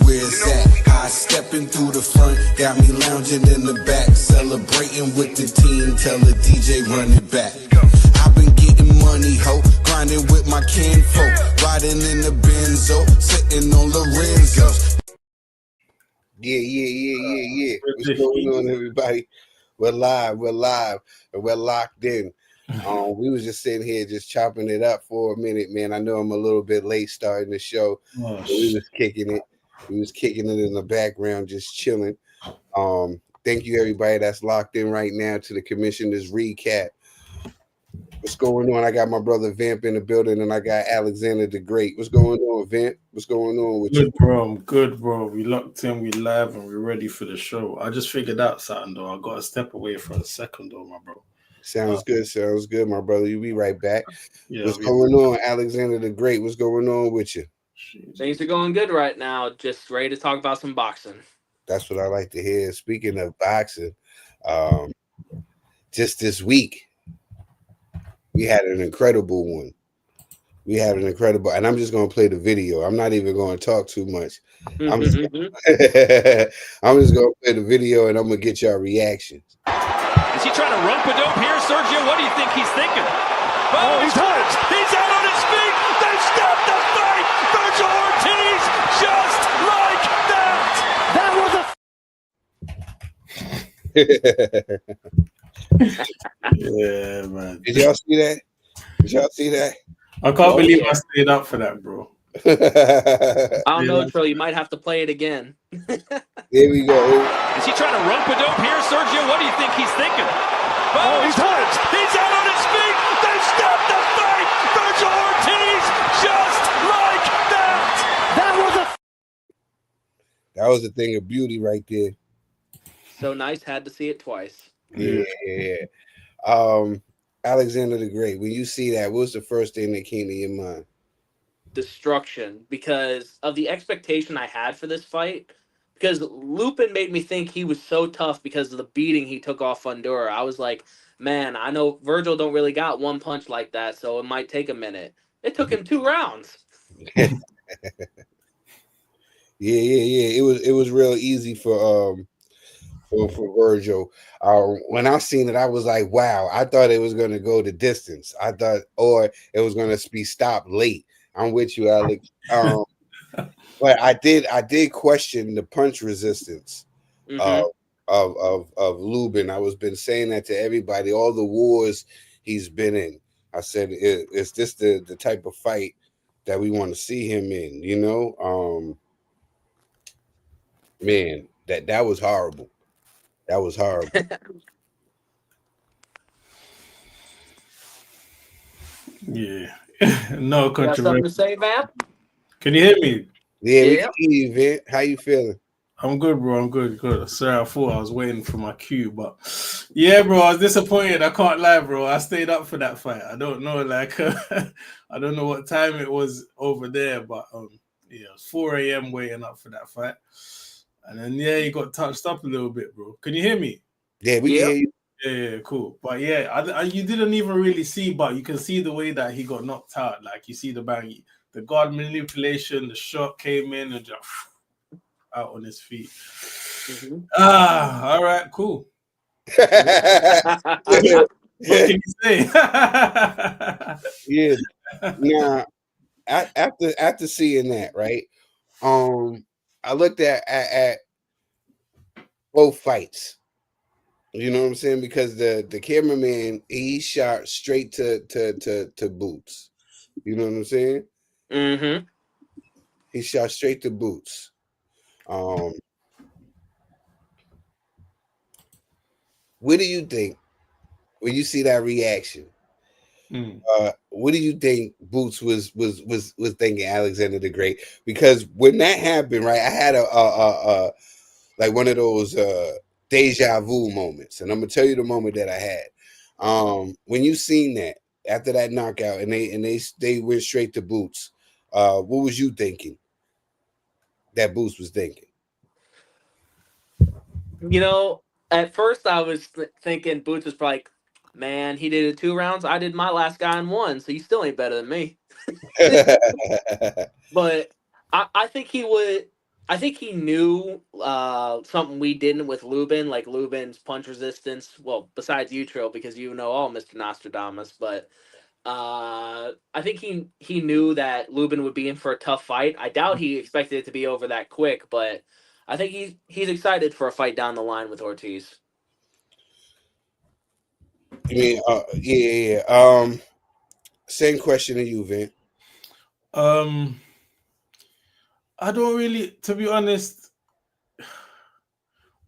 where it's at. High stepping through the front, got me lounging in the back, celebrating with the team, tell the DJ run it back. I've been getting money, ho, grinding with my kinfolk, riding in the Benzo, sitting on Lorenzo's. Yeah. What's going on, everybody? We're live, and we're locked in. We was just sitting here just chopping it up for a minute, man. I know I'm a little bit late starting the show, but we was kicking it. We was kicking it in the background, just chilling. Thank you, everybody that's locked in right now to the Commissioner's Recap. What's going on? I got my brother Vamp in the building, and I got Alexander the Great. What's going on, Vamp? What's going on with you? Bro. I'm good, bro. We locked in, we live, and we're ready for the show. I just figured out something, though. I got to step away for a second, though, my bro. Sounds good, my brother. You be right back. Yeah, what's going on, Alexander the Great? What's going on with you? Things are going good right now. Just ready to talk about some boxing. That's what I like to hear. Speaking of boxing, just this week, we had an incredible one. And I'm just going to play the video. I'm not even going to talk too much. I'm just going to play the video, and I'm going to get y'all reactions. Is he trying to rope a dope here, Sergio? What do you think he's thinking? Oh, he's hurt. He's out on his feet. They've stopped the fight. Virgil Ortiz, just like that. Yeah, man. Did y'all see that? I can't believe I stayed up for that, bro. I don't know, Trill. You might have to play it again. Here we go. Is he trying to rope a dope here, Sergio? What do you think he's thinking? Oh, he's hurt. He's out on his feet. They've stopped the fight. Virgil Ortiz, just like that. That was a thing of beauty right there. So nice. Had to see it twice. Yeah. Alexander the Great, when you see that, what's the first thing that came to your mind? Destruction, because of the expectation I had for this fight. Because Lupin made me think he was so tough because of the beating he took off Fundora. I was like, man, I know Virgil don't really got one punch like that, so it might take a minute. It took him 2 rounds. Yeah. It was real easy for Virgil. When I seen it, I was like, wow, I thought it was gonna go the distance. Or it was gonna be stopped late. I'm with you, Alex. But I did question the punch resistance of Lubin. I was been saying that to everybody, all the wars he's been in. I said, is this the type of fight that we want to see him in? You know, man, that was horrible. That was horrible. Yeah. No controversy. Got something to say, Vamp? Can you hear me? Yeah, we can hear you, Vin. How you feeling? I'm good, bro. I'm good. Sorry, I thought I was waiting for my cue, but yeah, bro, I was disappointed. I can't lie, bro. I stayed up for that fight. I don't know, like, I don't know what time it was over there, but yeah, it was 4 a.m. waiting up for that fight. And then, yeah, he got touched up a little bit, bro. Can you hear me? Yeah, we can hear you. Yeah, cool. But yeah, you didn't even really see, but you can see the way that he got knocked out. Like, you see the bang, the guard manipulation, the shot came in and just out on his feet. All right, cool. What can you say? Yeah. Now, after seeing that, right? I looked at both fights. You know what I'm saying? Because the cameraman, he shot straight to Boots. You know what I'm saying? Mm-hmm. He shot straight to Boots. What do you think when you see that reaction? What do you think Boots was thinking, Alexander the Great? Because when that happened, right, I had a like one of those deja vu moments, and I'm gonna tell you the moment that I had. When you seen that after that knockout, and they went straight to Boots, what was you thinking that Boots was thinking? You know, at first I was thinking Boots was probably like, man, he did it 2 rounds. I did my last guy in 1, so you still ain't better than me. But I think he would I think he knew something we didn't with Lubin, like Lubin's punch resistance. Well, besides you, Trill, because you know all Mr. Nostradamus, but I think he knew that Lubin would be in for a tough fight. I doubt he expected it to be over that quick, but I think he's excited for a fight down the line with Ortiz. I mean, yeah. Same question to you, Vin. I don't really, to be honest.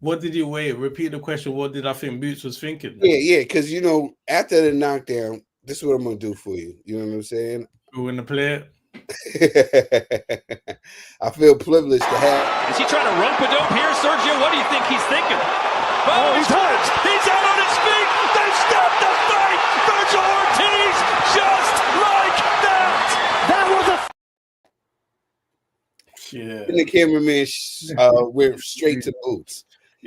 What did you wait? Repeat the question. What did I think Boots was thinking? Yeah, because after the knockdown, this is what I'm gonna do for you. You know what I'm saying? We're gonna play it. I feel privileged to have. Is he trying to rope a dope here, Sergio? What do you think he's thinking? Oh, he's hurt. He's out on his feet. They stopped the fight. Virgil Ortiz, just like that. That was a. Yeah. And the cameraman went straight to Boots.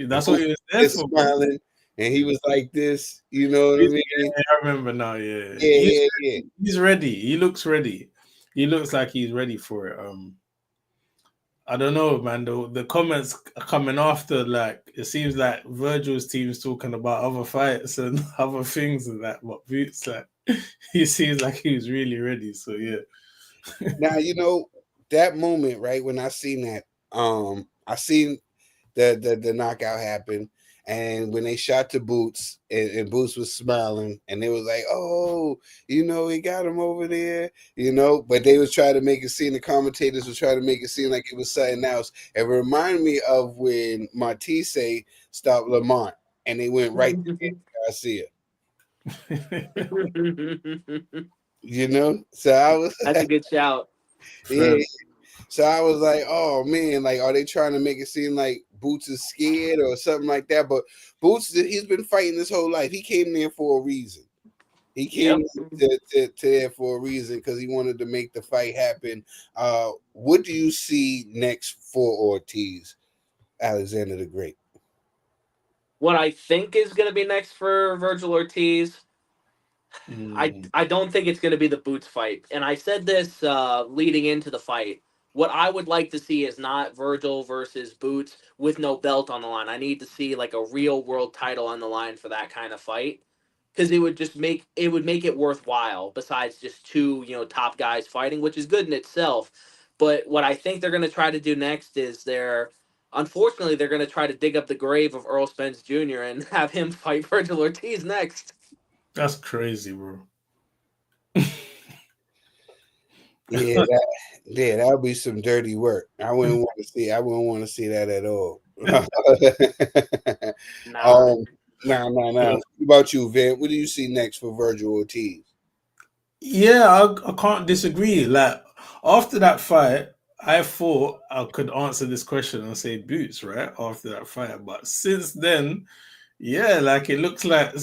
That's what he was there for. Smiling, and he was like this. You know what I mean? Yeah, I remember now. Yeah. He's ready. He looks ready. He looks like he's ready for it. I don't know, man. The comments are coming after, like, it seems like Virgil's team's talking about other fights and other things and that, but Boots, like, he seems like he was really ready. So yeah. Now that moment, right, when I seen that, I seen the knockout happen, and when they shot to Boots, and Boots was smiling, and they was like, "Oh, he got him over there," but they was trying to make it seem, the commentators was trying to make it seem like it was something else. It reminded me of when Martise stopped Lamont, and they went right to Garcia. So I was. That's a good shout. Yeah. So I was like, oh man, like, are they trying to make it seem like Boots is scared or something like that? But Boots, he's been fighting his whole life. He came there for a reason. He came to there for a reason, because he wanted to make the fight happen. What do you see next for Ortiz, Alexander the Great? What I think is going to be next for Virgil Ortiz, I don't think it's going to be the Boots fight. And I said this leading into the fight. What I would like to see is not Virgil versus Boots with no belt on the line. I need to see like a real world title on the line for that kind of fight, because it would make it worthwhile. Besides just two top guys fighting, which is good in itself. But what I think they're going to try to do next is unfortunately they're going to try to dig up the grave of Earl Spence Jr. and have him fight Virgil Ortiz next. That's crazy, bro. Yeah, that would be some dirty work. I wouldn't want to see that at all. No. What about you, Vin? What do you see next for Virgil Ortiz? Yeah, I can't disagree. Like, after that fight, I thought I could answer this question and say Boots, right? After that fight. But since then, yeah, like, it looks like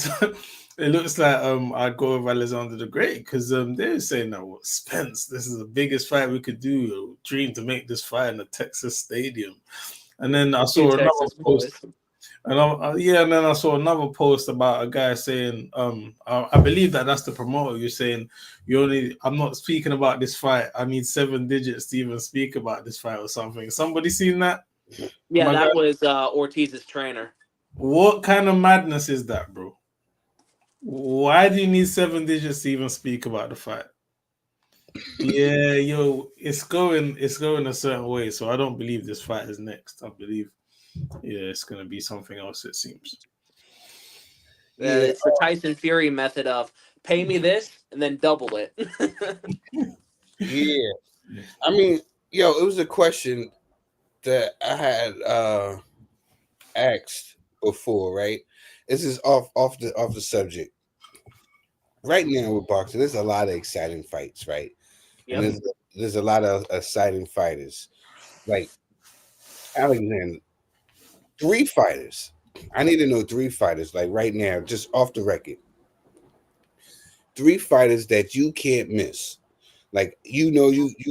I'd go with Alexander the Great, because they were saying that, Spence, this is the biggest fight we could do. Dream to make this fight in the Texas Stadium. And then I saw another post. And then I saw another post about a guy saying, I believe that's the promoter. You're saying I'm not speaking about this fight. I need 7 digits to even speak about this fight or something. Somebody seen that? Yeah, that was Ortiz's trainer. What kind of madness is that, bro? Why do you need 7 digits to even speak about the fight? Yeah, it's going a certain way. So I don't believe this fight is next. I believe, it's going to be something else, it seems. Yeah, it's the Tyson Fury method of pay me this and then double it. Yeah. I mean, it was a question that I had asked before, right? This is off the subject. Right now with boxing, there's a lot of exciting fights, right? Yep. And there's a lot of exciting fighters. Like, Alexander, 3 fighters. I need to know 3 fighters, like, right now, just off the record. 3 fighters that you can't miss. Like, you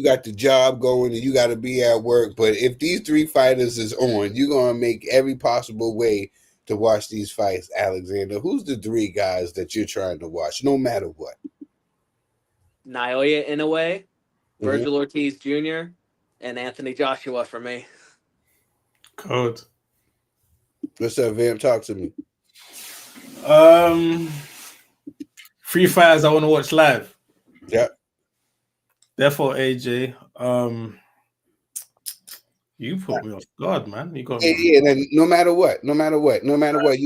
got the job going and you got to be at work, but if these 3 fighters is on, you're going to make every possible way to watch these fights, Alexander. Who's the 3 guys that you're trying to watch, no matter what? Naoya Inoue, Virgil Ortiz Jr., and Anthony Joshua for me. Code. What's up, Vamp? Talk to me. 3 fighters I want to watch live. Yep. Therefore, AJ, you put me off guard, man. You got me. Yeah, then no matter what, you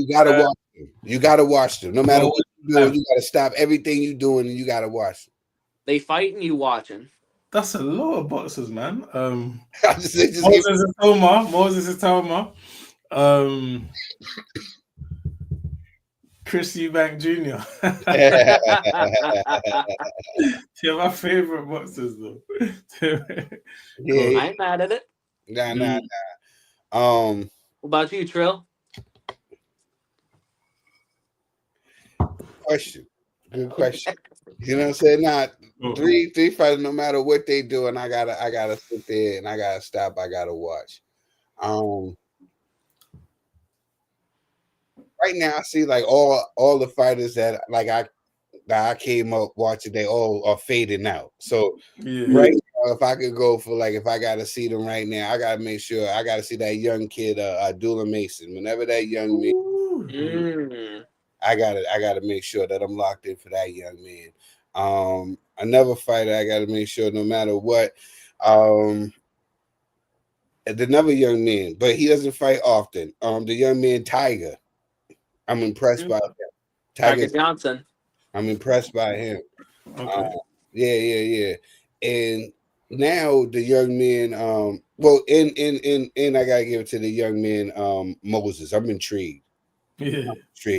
gotta watch them. You gotta watch them. No matter what you're doing, you gotta stop everything you're doing and you gotta watch them. They fighting, you watching. That's a lot of boxers, man. Moses is Toma. Chris Eubank Jr. They're my favorite boxers, though. Yeah, I ain't mad at it. Nah. What about you, Trill? Good question. You know what I'm saying? Nah, three fighters, no matter what they do, and I gotta sit there and I gotta stop. I gotta watch. Right now, I see like all the fighters that like I came up watching, they all are fading out. So right now, if I could go for like if I gotta see them right now, I gotta make sure I gotta see that young kid, Abdullah Mason. Whenever that young man, I gotta make sure that I'm locked in for that young man. Another fighter, I gotta make sure no matter what. Another young man, but he doesn't fight often. The young man Tiger. I'm impressed by him. Tiger Johnson. I'm impressed by him. Okay. Yeah. And now the young man, and I gotta give it to the young man, Moses. I'm intrigued. Yeah.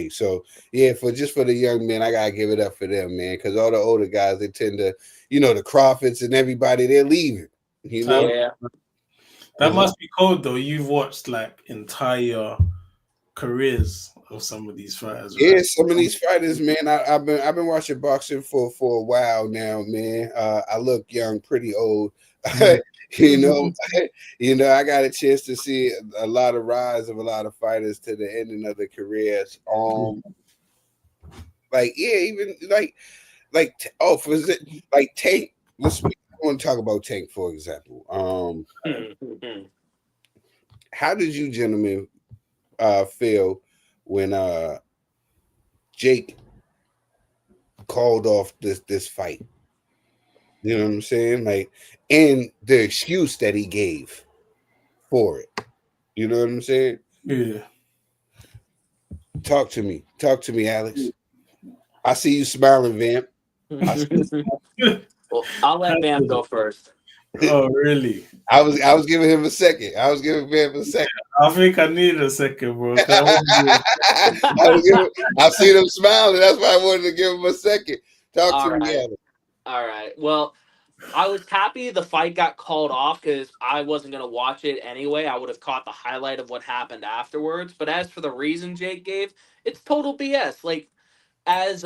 So yeah, for the young men, I gotta give it up for them, man. Because all the older guys, they tend to, the Crawfords and everybody, they're leaving. Yeah. That must be cold though. You've watched like entire careers of some of these fighters. Right? Yeah, some of these fighters, man. I've been watching boxing for a while now, man. I look young, pretty old. I got a chance to see a lot of rise of a lot of fighters to the ending of their careers. Tank. I want to talk about Tank, for example. How did you gentlemen feel when Jake called off this fight? You know what I'm saying? Like, and the excuse that he gave for it. You know what I'm saying? Yeah. Talk to me, Alex. I see you smiling, Vamp. Well, I'll let Vamp go first. Oh, really? I was giving him a second. I was giving Vamp a second. I think I need a second, bro. I've seen him smiling. That's why I wanted to give him a second. Talk to me, Alex. All right. Well, I was happy the fight got called off because I wasn't going to watch it anyway. I would have caught the highlight of what happened afterwards. But as for the reason Jake gave, it's total BS. Like, as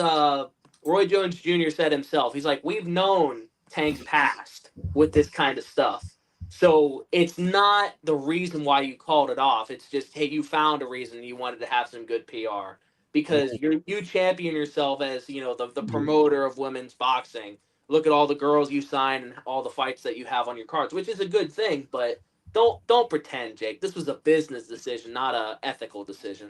Roy Jones Jr. said himself, he's like, we've known Tank's past with this kind of stuff. So it's not the reason why you called it off. It's just, hey, you found a reason you wanted to have some good PR. Because you champion yourself as, the promoter of women's boxing. Look at all the girls you sign and all the fights that you have on your cards, which is a good thing, but don't pretend, Jake. This was a business decision, not a ethical decision.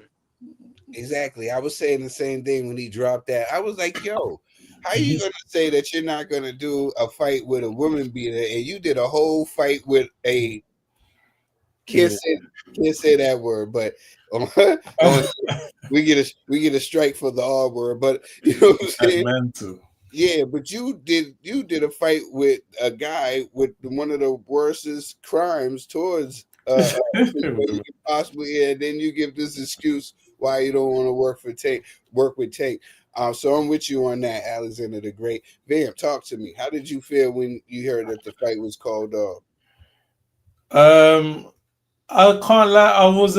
Exactly. I was saying the same thing when he dropped that. I was like, yo, how are you going to say that you're not going to do a fight with a woman beater and you did a whole fight with a can't say that word, but we get a strike for the R word, but you know what I'm saying? Mental. Yeah, but you did a fight with a guy with one of the worstest crimes towards possibly, and then you give this excuse why you don't want to work with Tank. So I'm with you on that, Alexander the Great. Vamp, talk to me. How did you feel when you heard that the fight was called off? I can't lie. I was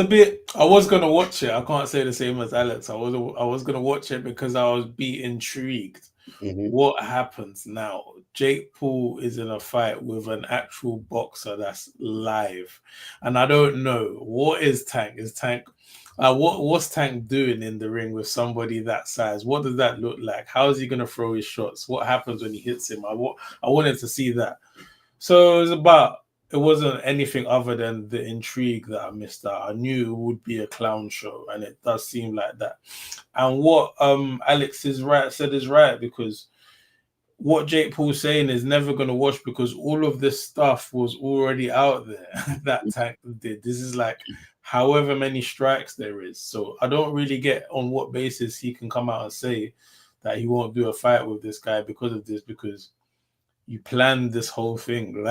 gonna watch it. I can't say the same as Alex. I was gonna watch it because I was intrigued. What happens now? Jake Paul is in a fight with an actual boxer that's live, and I don't know what is Tank. Is Tank? What's Tank doing in the ring with somebody that size? What does that look like? How is he gonna throw his shots? What happens when he hits him? I wanted to see that. So it was about it wasn't anything other than the intrigue that I missed out. I knew it would be a clown show, and it does seem like that. And what Alex is right, because what Jake Paul's saying is never going to wash, because all of this stuff was already out there that Tank did. This is like however many strikes there is. So I don't really get on what basis he can come out and say that he won't do a fight with this guy because of this, because you planned this whole thing.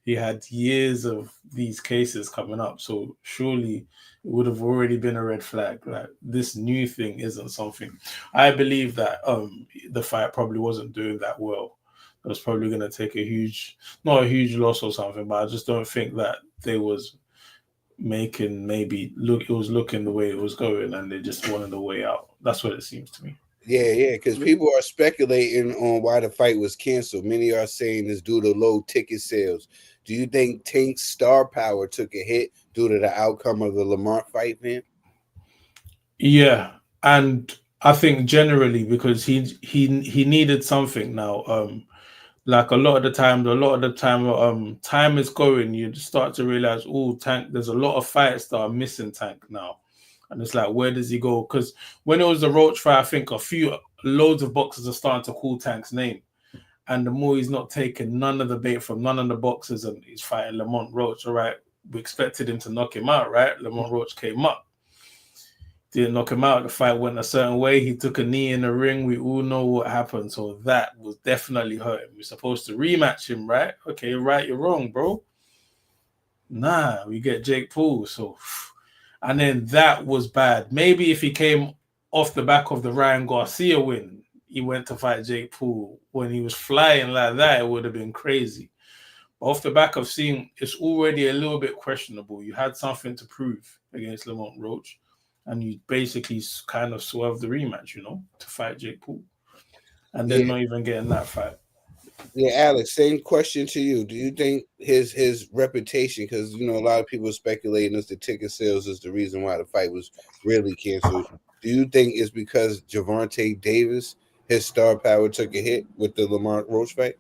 He had years of these cases coming up, so surely it would have already been a red flag. Like, this new thing isn't something. I believe that the fight probably wasn't doing that well. It was probably going to take not a huge loss or something, but I just don't think that they was making it was looking the way it was going, and they just wanted a way out. That's what it seems to me. Yeah, because people are speculating on why the fight was canceled. Many are saying it's due to low ticket sales. Do you think Tank's star power took a hit due to the outcome of the Lamont fight, man? Yeah, and I think generally because he needed something now. Like a lot of the time, time is going. You start to realize, Tank. There's a lot of fights that are missing Tank now. And it's like, where does he go? Because when it was the Roach fight, I think loads of boxers are starting to call Tank's name. And the more he's not taking none of the bait from none of the boxers, and he's fighting Lamont Roach, all right, we expected him to knock him out, right? Lamont Roach came up. Didn't knock him out. The fight went a certain way. He took a knee in the ring. We all know what happened. So that was definitely hurt him. We're supposed to rematch him, right? Okay, right, you're wrong, bro. Nah, we get Jake Paul, so... And then that was bad. Maybe if he came off the back of the Ryan Garcia win, he went to fight Jake Paul when he was flying like that, it would have been crazy. But off the back of seeing it's already a little bit questionable, you had something to prove against Lamont Roach, and you basically kind of swerved the rematch, to fight Jake Paul. And then not even getting that fight. Yeah, Alex, same question to you. Do you think his reputation, because a lot of people are speculating as the ticket sales is the reason why the fight was really canceled. Do you think it's because Gervonta Davis, his star power took a hit with the Lamont Roach fight?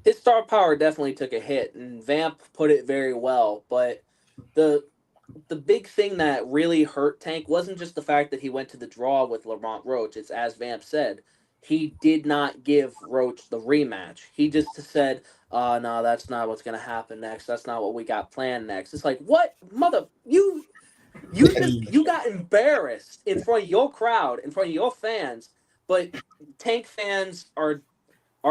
His star power definitely took a hit, and Vamp put it very well. But the big thing that really hurt Tank wasn't just the fact that he went to the draw with Lamont Roach. It's as Vamp said, he did not give Roach the rematch. He just said, no, that's not what's going to happen next. That's not what we got planned next. It's like, what? You got embarrassed in front of your crowd, in front of your fans. But Tank fans are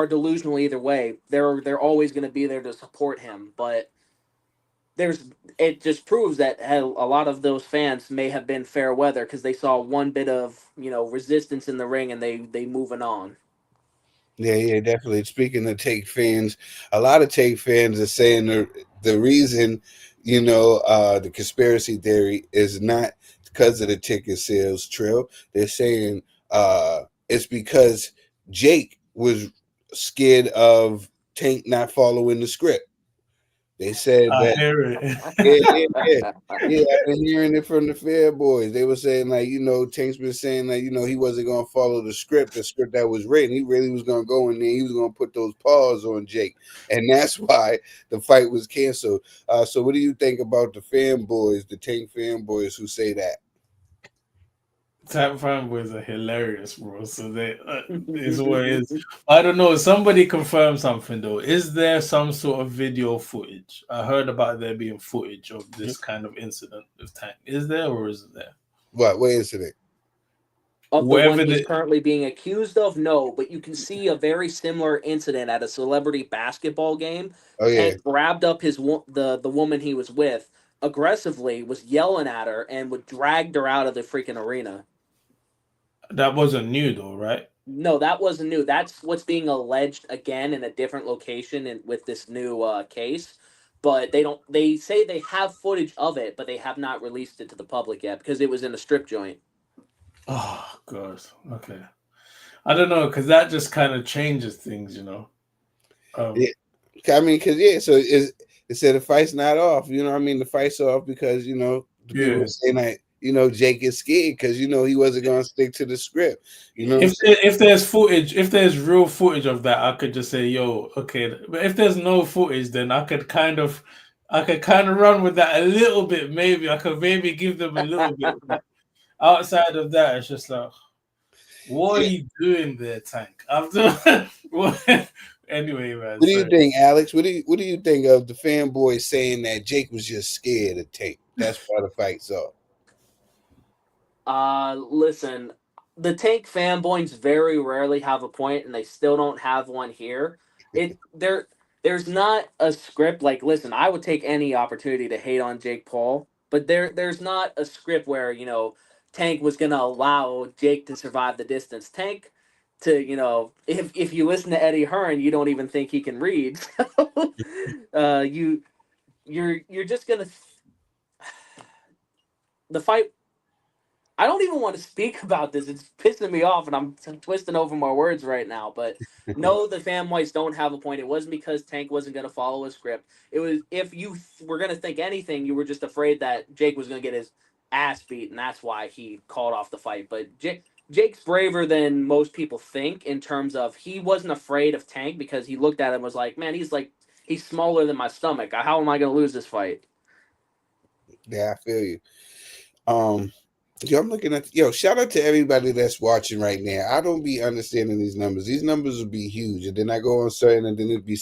delusional either way. They're always going to be there to support him. But it just proves that a lot of those fans may have been fair weather because they saw one bit of resistance in the ring and they moving on. Yeah, definitely. Speaking of Take fans, a lot of Take fans are saying the reason the conspiracy theory is not because of the ticket sales, Trill. They're saying it's because Jake was scared of Tank not following the script. They said that. I hear it. Yeah. I've been hearing it from the Fair Boys. They were saying Tank's been saying that he wasn't going to follow the script that was written. He really was going to go in there. He was going to put those paws on Jake, and that's why the fight was canceled. So, what do you think about the fanboys, the Tank fanboys who say that? Tap fanboys are hilarious, bro. So they is what it is. I don't know. Somebody confirm something though. Is there some sort of video footage? I heard about there being footage of this kind of incident with Tank. Is there or isn't there? What incident? Of the one he's currently being accused of, no. But you can see a very similar incident at a celebrity basketball game. Oh yeah. Tank grabbed up the woman he was with aggressively, was yelling at her, and dragged her out of the freaking arena. That wasn't new though, right? No, that wasn't new. That's what's being alleged again in a different location and with this new case. But they say they have footage of it, but they have not released it to the public yet because it was in a strip joint. Oh God. Okay. I don't know, because that just kind of changes things, Yeah. I mean, so it said the fight's not off. The fight's off because people are saying that Jake is scared because he wasn't going to stick to the script. If there's footage, if there's real footage of that, I could just say, yo, okay. But if there's no footage, then I could kind of run with that a little bit. Maybe I could give them a little bit. But outside of that, it's just like, what are you doing there, Tank? Anyway, man. What do you think, Alex? What do you think of the fanboys saying that Jake was just scared of Tank? That's why the fight's up. Listen, the Tank fanboys very rarely have a point, and they still don't have one here. There's not a script. Like, listen, I would take any opportunity to hate on Jake Paul, but there's not a script where Tank was gonna allow Jake to survive the distance. Tank, if you listen to Eddie Hearn, you don't even think he can read. You're just gonna the fight. I don't even want to speak about this. It's pissing me off, and I'm twisting over my words right now. But no, the fanboys don't have a point. It wasn't because Tank wasn't going to follow a script. It was, if you were going to think anything, you were just afraid that Jake was going to get his ass beat, and that's why he called off the fight. But Jake's braver than most people think in terms of he wasn't afraid of Tank because he looked at him and was like, man, he's smaller than my stomach. How am I going to lose this fight? Yeah, I feel you. I'm looking at shout out to everybody that's watching right now. I don't be understanding these numbers. These numbers will be huge, and then I go on certain, and then it'd be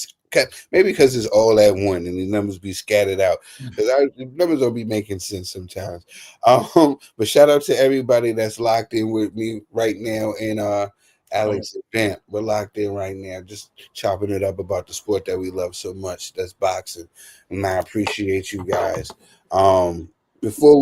maybe because it's all at one, and the numbers be scattered out. Because the numbers don't be making sense sometimes. But shout out to everybody that's locked in with me right now, and Alex and Vamp. We're locked in right now, just chopping it up about the sport that we love so much. That's boxing, and I appreciate you guys. Before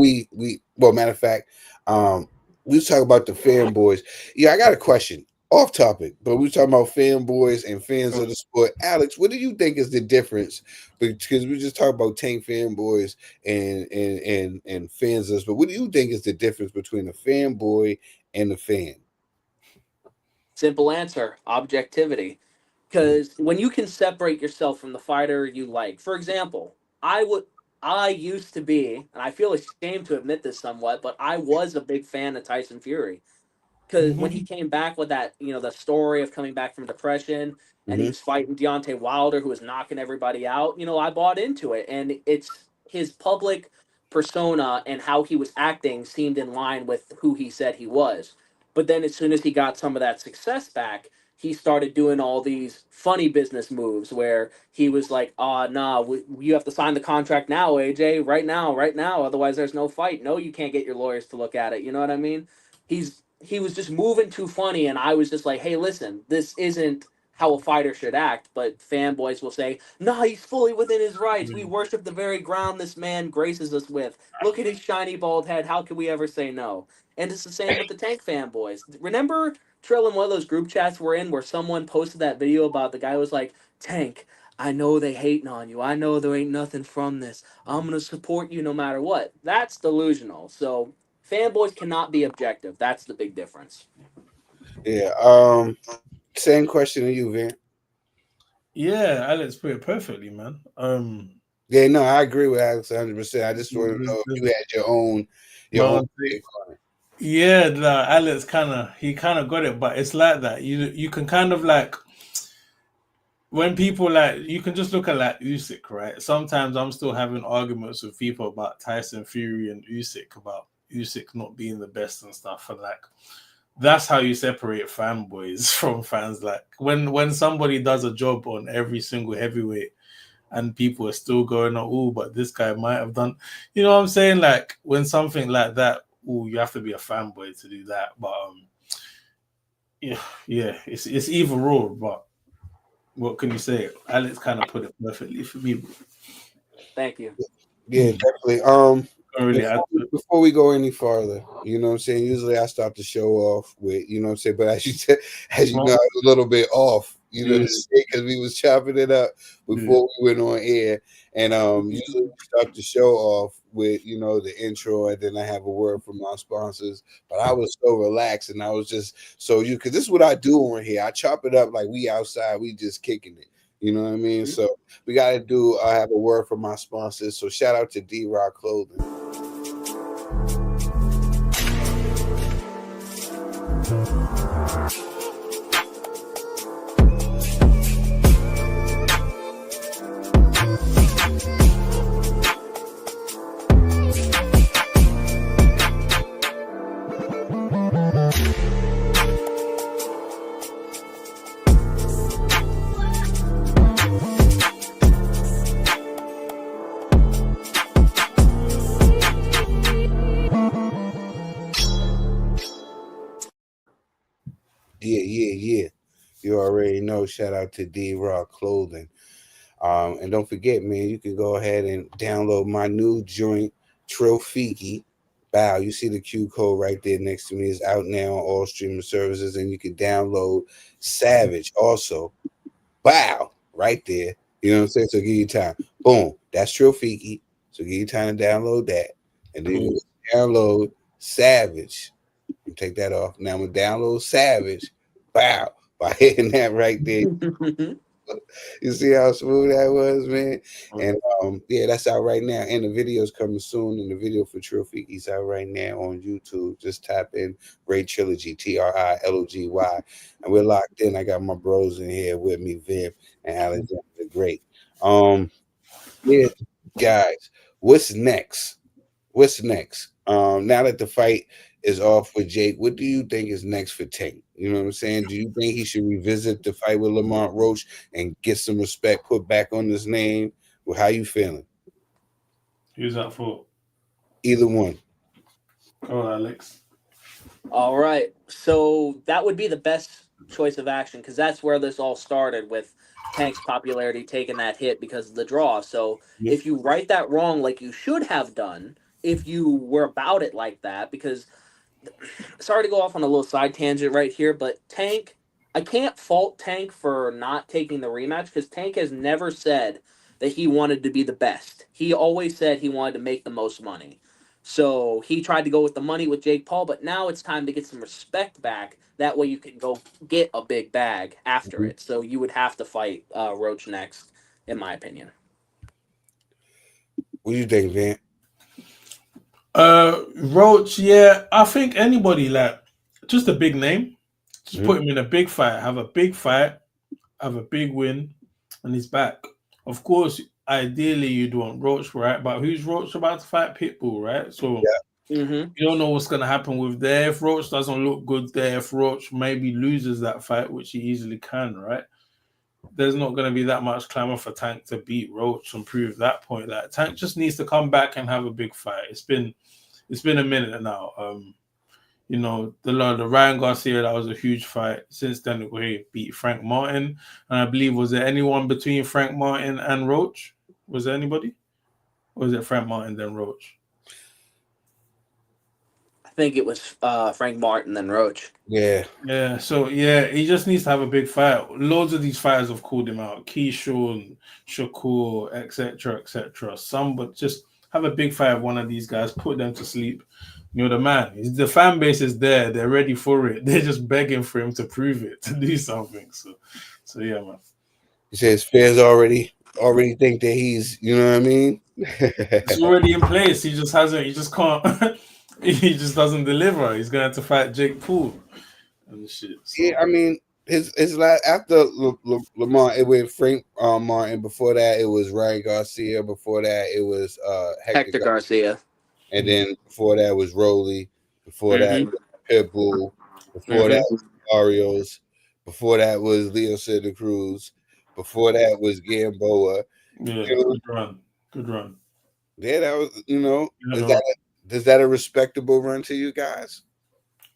matter of fact, we was talking about the fanboys. Yeah, I got a question off topic, but we were talking about fanboys and fans of the sport. Alex, what do you think is the difference? Because we just talked about Tank fanboys and fans of us, but what do you think is the difference between a fanboy and a fan? Simple answer: objectivity. Because when you can separate yourself from the fighter you like, for example, I used to be, and I feel ashamed to admit this somewhat, but I was a big fan of Tyson Fury. Because when he came back with that, the story of coming back from depression, and he was fighting Deontay Wilder, who was knocking everybody out, I bought into it. And it's his public persona and how he was acting seemed in line with who he said he was. But then as soon as he got some of that success back, he started doing all these funny business moves where he was like, you have to sign the contract now, AJ, right now. Otherwise, there's no fight. No, you can't get your lawyers to look at it. You know what I mean? He was just moving too funny, and I was just like, hey, listen, this isn't how a fighter should act. But fanboys will say, nah, he's fully within his rights. We worship the very ground this man graces us with. Look at his shiny bald head. How can we ever say no? And it's the same with the Tank fanboys. Remember Trill in one of those group chats we're in where someone posted that video about the guy who was like, Tank, I know they hating on you. I know there ain't nothing from this. I'm going to support you no matter what. That's delusional. So fanboys cannot be objective. That's the big difference. Yeah. Same question to you, Vin. Yeah, Alex put it perfectly, man. Yeah, no, I agree with Alex 100%. I just want to know if you had your own take on it. Yeah, Alex kind of got it, but it's like that. You can kind of like when people you can just look at Usyk, right? Sometimes I'm still having arguments with people about Tyson Fury and Usyk about Usyk not being the best and stuff, and that's how you separate fanboys from fans. Like when somebody does a job on every single heavyweight and people are still going, oh, but this guy might have done, you know what I'm saying? Like when something like that, you have to be a fanboy to do that. But yeah, it's either or. But what can you say? Alex kind of put it perfectly for me. Thank you. Yeah, definitely. Before we go any farther, you know what I'm saying? Usually I start the show off with, you know what I'm saying? But as you know, I was a little bit off, you know, because we was chopping it up before we went on air. And usually we start the show off with, you know, the intro, and then I have a word from my sponsors. But I was so relaxed, and I was just because this is what I do on here. I chop it up like we outside, we just kicking it. You know what I mean? So we got to I have a word from my sponsors. So shout out to D-Rock Clothing. Yeah. You already know. Shout out to D-Rock Clothing. And don't forget, man, you can go ahead and download my new joint, Trill. Bow, you see the Q code right there next to me. Is out now on all streaming services, and you can download Savage also. Wow, right there. You know what I'm saying? So give you time. Boom, that's Trill. So give you time to download that, and then you download Savage. Take that off. Now I'm gonna download Savage. Wow, by hitting that right there. You see how smooth that was, man? And yeah, that's out right now. And the video's coming soon. And the video for Trill is out right now on YouTube. Just tap in Rae Trilogy, Trilogy. And we're locked in. I got my bros in here with me, Viv and Alexander the Great. Yeah, guys, what's next? Now that the fight is off with Jake, what do you think is next for Tank? You know what I'm saying? Do you think he should revisit the fight with Lamont Roach and get some respect put back on his name? Well, how you feeling? Who's that for? Either one. Oh, Alex. All right. So that would be the best choice of action because that's where this all started with Tank's popularity taking that hit because of the draw. So if you right that wrong like you should have done, if you were about it like that, because sorry to go off on a little side tangent right here, but Tank, I can't fault Tank for not taking the rematch because Tank has never said that he wanted to be the best. He always said he wanted to make the most money. So he tried to go with the money with Jake Paul, but now it's time to get some respect back. That way you can go get a big bag after it. So you would have to fight Roach next, in my opinion. What do you think, Van? Roach, yeah, I think anybody like just a big name, just put him in a big fight, have a big fight, have a big win, and he's back. Of course, ideally you'd want Roach, right? But who's Roach about to fight? Pitbull, right? So you don't know what's gonna happen with there. If Roach doesn't look good there, if Roach maybe loses that fight, which he easily can, right? There's not going to be that much clamor for Tank to beat Roach and prove that point. Like Tank just needs to come back and have a big fight. It's been a minute now. You know, the Ryan Garcia, that was a huge fight. Since then, he beat Frank Martin, and I believe, was there anyone between Frank Martin and Roach? Was there anybody, or was it Frank Martin then Roach? I think it was Frank Martin then Roach. Yeah. So he just needs to have a big fight. Loads of these fighters have called him out: Keyshawn, Shakur, etc. Some, but just have a big fight of one of these guys, put them to sleep. You're the man. The fan base is there; they're ready for it. They're just begging for him to prove it, to do something. So yeah, man. He says fans already think that he's, you know what I mean? It's already in place. He just hasn't. He just can't. He just doesn't deliver. He's going to have to fight Jake Paul and shit. So. Yeah, I mean, his last after Lamont, it went Frank Martin. Before that, it was Ryan Garcia. Before that, it was Hector Garcia. And then before that was Rolly. Before that, Pitbull. Before that was Barrios. Before that was Leo Santa Cruz. Before that was Gamboa. Yeah, good run. Yeah, that was, you know, is that a respectable run to you guys?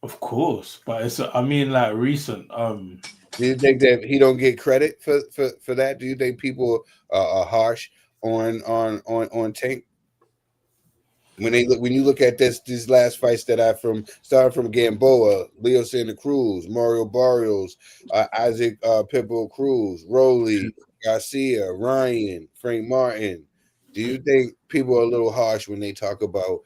Of course, but it's like recent. Do you think that he don't get credit for that? Do you think people are harsh on Tank? When you look at these last fights that started from Gamboa, Leo Santa Cruz, Mario Barrios, Isaac Pitbull Cruz, Rolly, Garcia, Ryan, Frank Martin. Do you think people are a little harsh when they talk about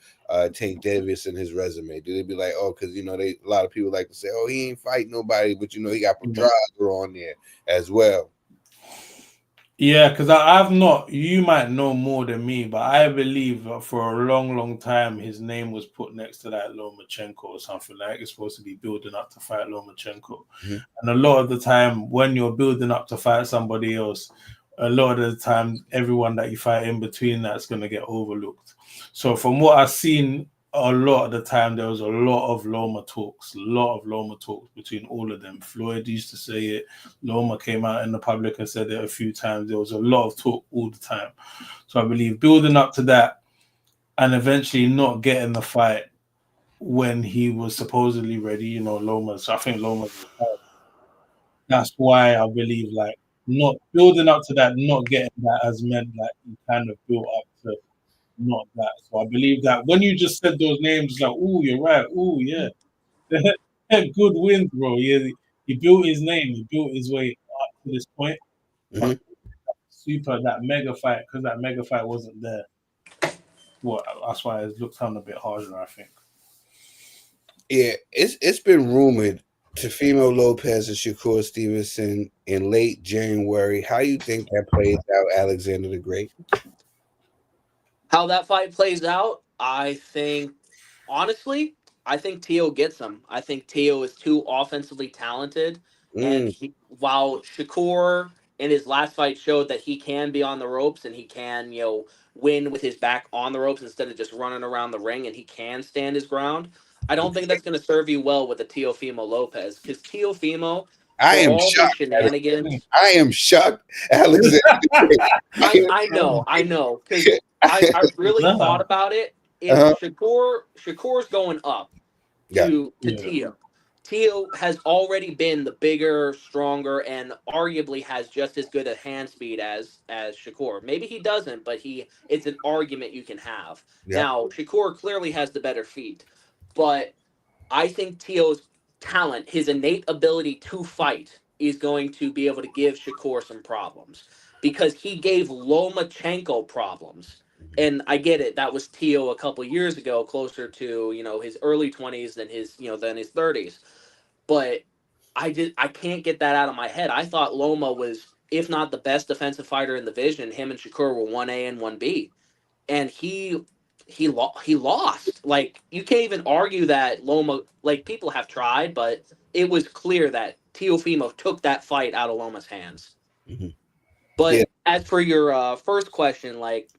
Tank Davis and his resume? Do they be like, oh, because, you know, a lot of people like to say, oh, he ain't fight nobody, but, you know, he got Pedraza on there as well. Yeah, because I've not, you might know more than me, but I believe that for a long, long time, his name was put next to that Lomachenko or something. Like it's supposed to be building up to fight Lomachenko. Mm-hmm. And a lot of the time, when you're building up to fight somebody else, a lot of the time, everyone that you fight in between that's going to get overlooked. So from what I've seen, a lot of the time, there was a lot of Loma talks between all of them. Floyd used to say it. Loma came out in the public and said it a few times. There was a lot of talk all the time. So I believe building up to that and eventually not getting the fight when he was supposedly ready, Loma's, I think Loma's, that's why I believe like not building up to that, not getting that has meant like you kind of built up to not that. So I believe that when you just said those names, like, oh, you're right. Oh, yeah. Good wins, bro. Yeah, he built his name. He built his way up to this point. Mm-hmm. Super, that mega fight, because that mega fight wasn't there. Well, that's why it looked on a bit harder, I think. Yeah, it's been rumored Teofimo Lopez and Shakur Stevenson in late January. How you think that plays out, Alexander the Great? How that fight plays out, I think, honestly, I think Tio gets him. I think Tio is too offensively talented. And while Shakur in his last fight showed that he can be on the ropes and he can, win with his back on the ropes instead of just running around the ring and he can stand his ground, I don't think that's going to serve you well with a Teofimo Lopez because Teofimo, I for am all his shocked. shenanigans, I am shocked, Alexander. I know, because I really thought about it. If Shakur's going up Yeah. to Tio. Tio has already been the bigger, stronger, and arguably has just as good a hand speed as Shakur. Maybe he doesn't, but it's an argument you can have. Yeah. Now, Shakur clearly has the better feet, but I think Tio's talent, his innate ability to fight, is going to be able to give Shakur some problems because he gave Lomachenko problems. And I get it. That was Tio a couple years ago, closer to his early 20s than his 30s. But I can't get that out of my head. I thought Loma was, if not the best defensive fighter in the division, him and Shakur were 1A and 1B, and he lost. Like you can't even argue that Loma. Like people have tried, but it was clear that Teofimo took that fight out of Loma's hands. Mm-hmm. But as for your first question, like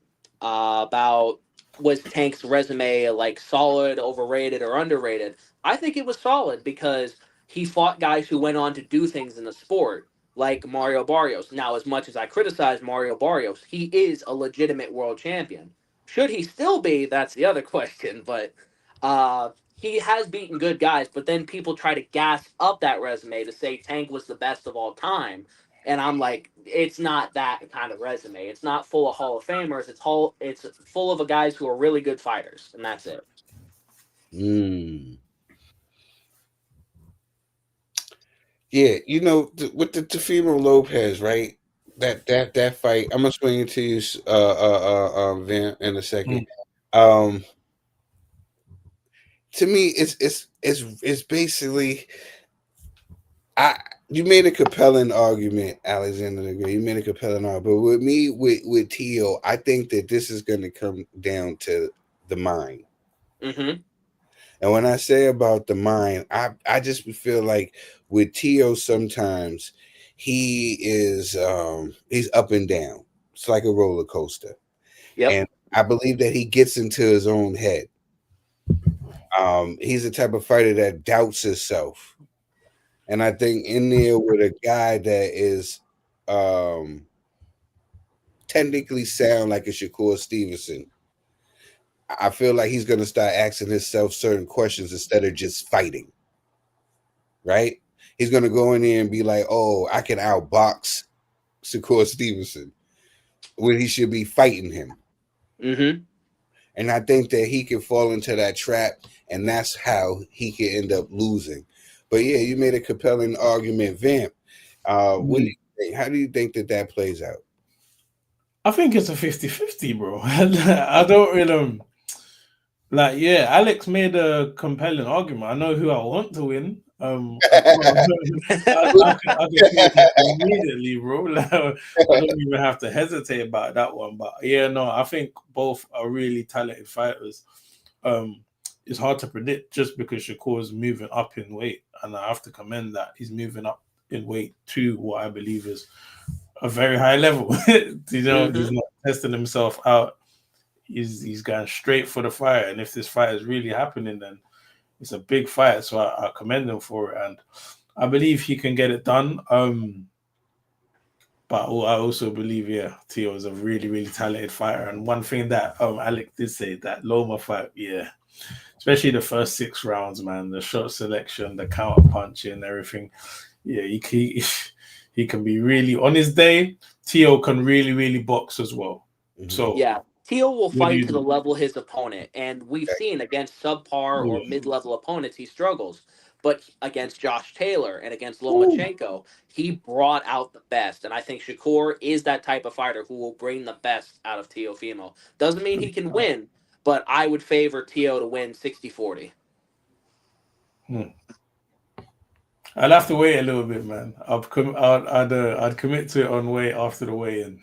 about was Tank's resume like solid, overrated, or underrated? I think it was solid because he fought guys who went on to do things in the sport, like Mario Barrios. Now, as much as I criticize Mario Barrios, he is a legitimate world champion. Should he still be? That's the other question. But he has beaten good guys. But then people try to gas up that resume to say Tank was the best of all time. And I'm like, it's not that kind of resume. It's not full of Hall of Famers. It's full of guys who are really good fighters, and that's it. Yeah, with the Teofimo Lopez, right? That fight. I'm gonna swing it to you, Van, in a second. To me, it's basically, you made a compelling argument, Alexander the Great. You made a compelling argument, but with me, with Tio, I think that this is going to come down to the mind. Mm-hmm. And when I say about the mind, I just feel like with Tio, sometimes he is he's up and down. It's like a roller coaster. Yep. And I believe that he gets into his own head. He's the type of fighter that doubts himself. And I think in there with a guy that is technically sound like a Shakur Stevenson, I feel like he's going to start asking himself certain questions instead of just fighting. Right? He's going to go in there and be like, oh, I can outbox Shakur Stevenson when he should be fighting him. Mm-hmm. And I think that he can fall into that trap, and that's how he can end up losing. But yeah, you made a compelling argument, Vamp. What do you think? How do you think that plays out? I think it's a 50-50, bro. I don't really. Like, yeah, Alex made a compelling argument. I know who I want to win. I can say that immediately, bro. Like, I don't even have to hesitate about that one. But yeah, no, I think both are really talented fighters. It's hard to predict just because Shakur's moving up in weight, and I have to commend that he's moving up in weight to what I believe is a very high level. He's not testing himself out. He's going straight for the fight, and if this fight is really happening, then it's a big fight. So I commend him for it, and I believe he can get it done. But I also believe, Tio is a really, really talented fighter. And one thing that Alec did say, that Loma fight, especially the first 6 rounds, man, the shot selection, the counter punching, everything. Yeah, he can be really, on his day, Tio can really, really box as well. So yeah, Tio will fight to the level of his opponent, and we've seen against subpar or mid-level opponents he struggles. But against Josh Taylor and against Lomachenko, he brought out the best. And I think Shakur is that type of fighter who will bring the best out of Teofimo. Doesn't mean he can win, but I would favor Tio to win 60-40. I'd have to wait a little bit, man. I'd commit to it on way after the weigh-in.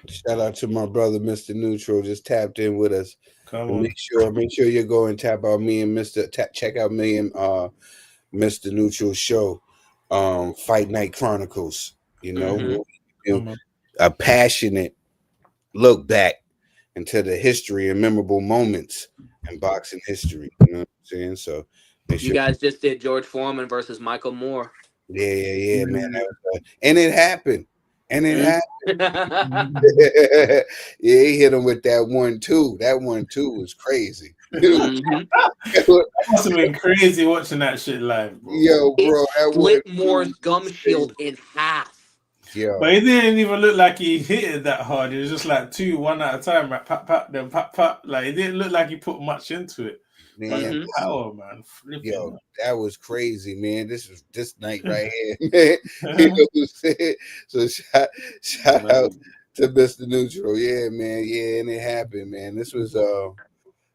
Shout out to my brother, Mr. Neutral, just tapped in with us. Come on. Make sure you go and tap out me and check out me and Mr. Neutral show, Fight Night Chronicles. You know, a passionate look back into the history and memorable moments in boxing history. You know what I'm saying? So you guys just did George Foreman versus Michael Moore. Yeah, man. And it happened. Yeah, he hit him with that 1-2. That 1-2 was crazy. That must have been crazy watching that shit live, bro. Yo, bro, that split Moore's gum shield in half. Yo. But it didn't even look like he hit it that hard. It was just like 2, 1 at a time, right? Pop, pop, then pop, pop. Like, it didn't look like he put much into it. Man, power, man. Yo, that was crazy, man. This night right here, man. You know what I'm saying? So shout out to Mr. Neutral. Yeah, man. Yeah, and it happened, man. This was